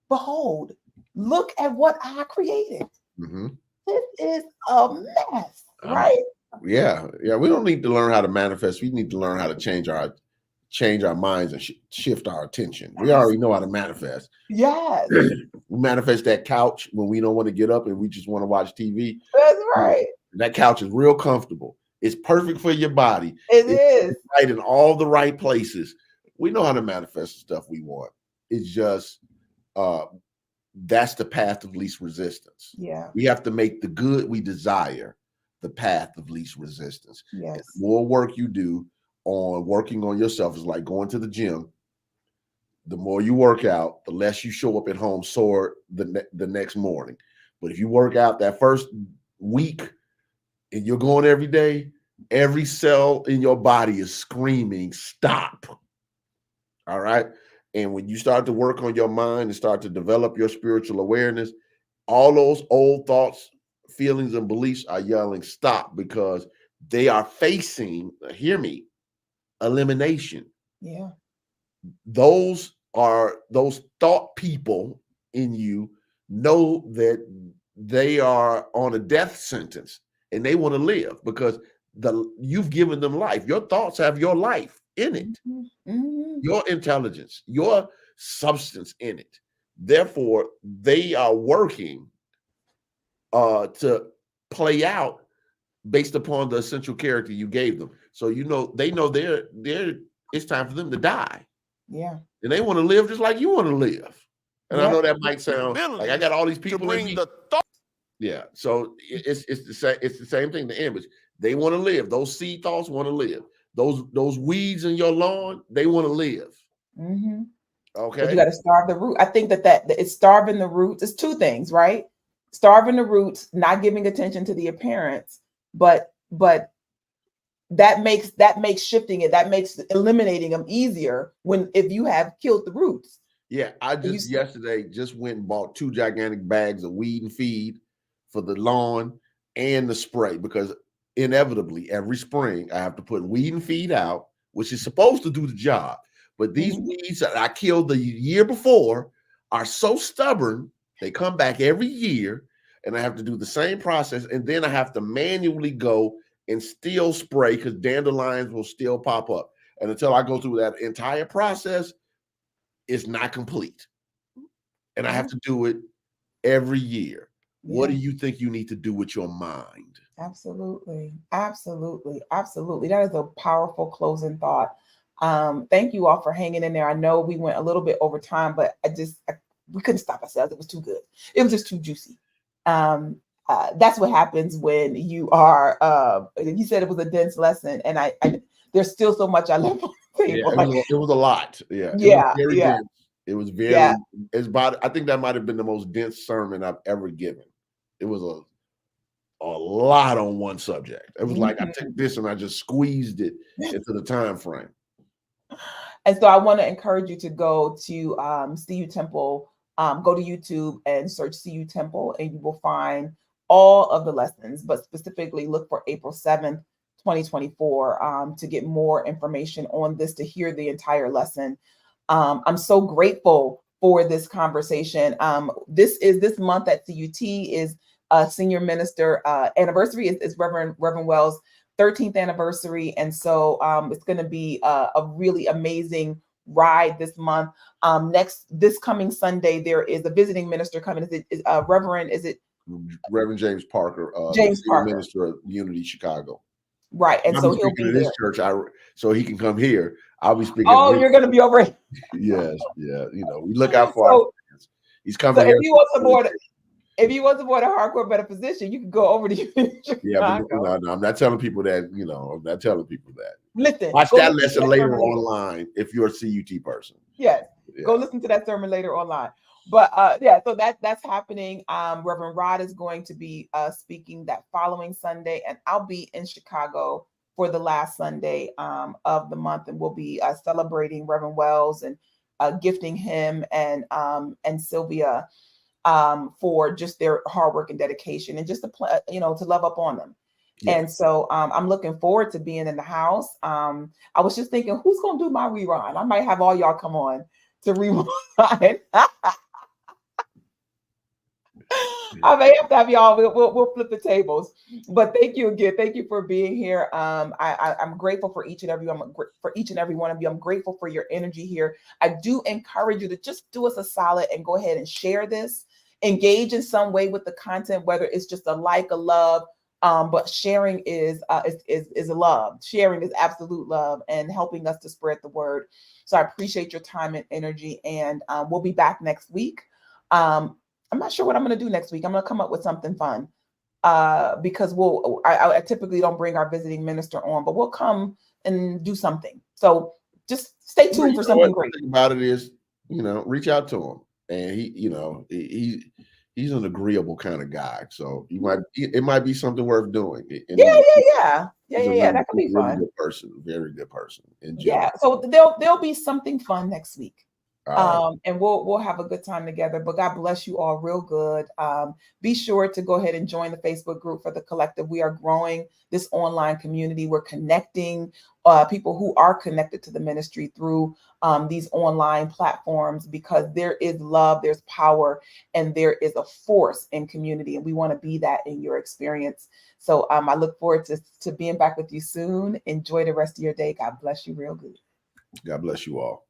behold, look at what I created. Mm-hmm. This is a mess, right? Yeah. We don't need to learn how to manifest. We need to learn how to change our minds and shift our attention. We already know how to manifest. Yes. We manifest that couch when we don't want to get up and we just want to watch TV. That's right. That couch is real comfortable. It's perfect for your body. It is right in all the right places. We know how to manifest the stuff we want. It's just that's the path of least resistance. Yeah. We have to make the good we desire the path of least resistance. Yes. And the more work you do on working on yourself is like going to the gym. The more you work out, the less you show up at home sore the next morning. But if you work out that first week and you're going every day, every cell in your body is screaming, stop. All right. And when you start to work on your mind and start to develop your spiritual awareness, all those old thoughts, feelings, and beliefs are yelling, stop, because they are facing, hear me, elimination. Yeah. Those thought people in you know that they are on a death sentence. And they want to live because you've given them life. Your thoughts have your life in it, your intelligence, your substance in it. Therefore, they are working to play out based upon the essential character you gave them. So they know it's time for them to die. Yeah, and they want to live just like you want to live. And I know that might sound like I got all these people to bring in me. the thought. Yeah, so it's the same thing. The image, they want to live. Those seed thoughts want to live. Those weeds in your lawn, they want to live. Mm-hmm. Okay, but you got to starve the root. I think that it's starving the roots. It's two things, right? Starving the roots, not giving attention to the appearance, but that makes shifting it. That makes eliminating them easier if you have killed the roots. Yeah, I yesterday went and bought 2 gigantic bags of weed and feed for the lawn and the spray, because inevitably every spring I have to put weed and feed out, which is supposed to do the job. But these weeds that I killed the year before are so stubborn They come back every year, and I have to do the same process, and then I have to manually go and still spray because dandelions will still pop up. And until I go through that entire process, it's not complete. And I have to do it every year. What do you think you need to do with your mind? Absolutely. Absolutely. Absolutely. That is a powerful closing thought. Thank you all for hanging in there. I know we went a little bit over time, but we couldn't stop ourselves. It was too good. It was just too juicy. That's what happens when you are, you said it was a dense lesson, and I there's still so much I left on the table. Yeah, it was a lot. Yeah. It Yeah. was very Yeah. dense. It was very, it's about, I think that might have been the most dense sermon I've ever given. It was a lot on one subject. It was like I took this and I just squeezed it into the time frame. And so I want to encourage you to go to CU Temple, go to YouTube and search CU Temple, and you will find all of the lessons, but specifically look for April 7th, 2024 to get more information on this, to hear the entire lesson. I'm so grateful for this conversation. This month at CUT is senior minister anniversary. Is Reverend Wells' 13th anniversary, and so it's going to be a really amazing ride this month. This coming Sunday, there is a visiting minister coming. Reverend James Parker, James Parker, minister of Unity Chicago. Right, and so he'll be to this church. So he can come here. I'll be speaking. Oh, you're going to be over here. Yes, yeah. We look out for our friends. He's coming so here. If you want to support a hardcore better position, you can go over to Unity Chicago. Yeah, but no, I'm not telling people that. I'm not telling people that. Listen, watch that lesson later online if you're a CUT person. Yes, go listen to that sermon later online. But so that's happening. Reverend Rod is going to be speaking that following Sunday, and I'll be in Chicago for the last Sunday of the month, and we'll be celebrating Reverend Wells and gifting him and Sylvia for just their hard work and dedication, and just to love up on them. Yeah. And so I'm looking forward to being in the house. I was just thinking, who's going to do my rerun? I might have all y'all come on to rewind. I may have to have y'all. We'll flip the tables. But thank you again. Thank you for being here. I'm grateful for each and every one of you. I'm grateful for your energy here. I do encourage you to just do us a solid and go ahead and share this. Engage in some way with the content, whether it's just a like, a love. But sharing is a love. Sharing is absolute love and helping us to spread the word. So I appreciate your time and energy, and we'll be back next week. I'm not sure what I'm going to do next week. I'm going to come up with something fun because I typically don't bring our visiting minister on, but we'll come and do something. So just stay tuned for something great. The thing about it is, reach out to him, and he's an agreeable kind of guy. So it might be something worth doing. And yeah. That could be fun. Really good person, very good person. Yeah. So there'll be something fun next week. And we'll have a good time together. But God bless you all real good. Be sure to go ahead and join the Facebook group for the collective. We are growing this online community. We're connecting people who are connected to the ministry through these online platforms, because there is love, there's power, and there is a force in community. And we want to be that in your experience. So I look forward to being back with you soon. Enjoy the rest of your day. God bless you real good. God bless you all.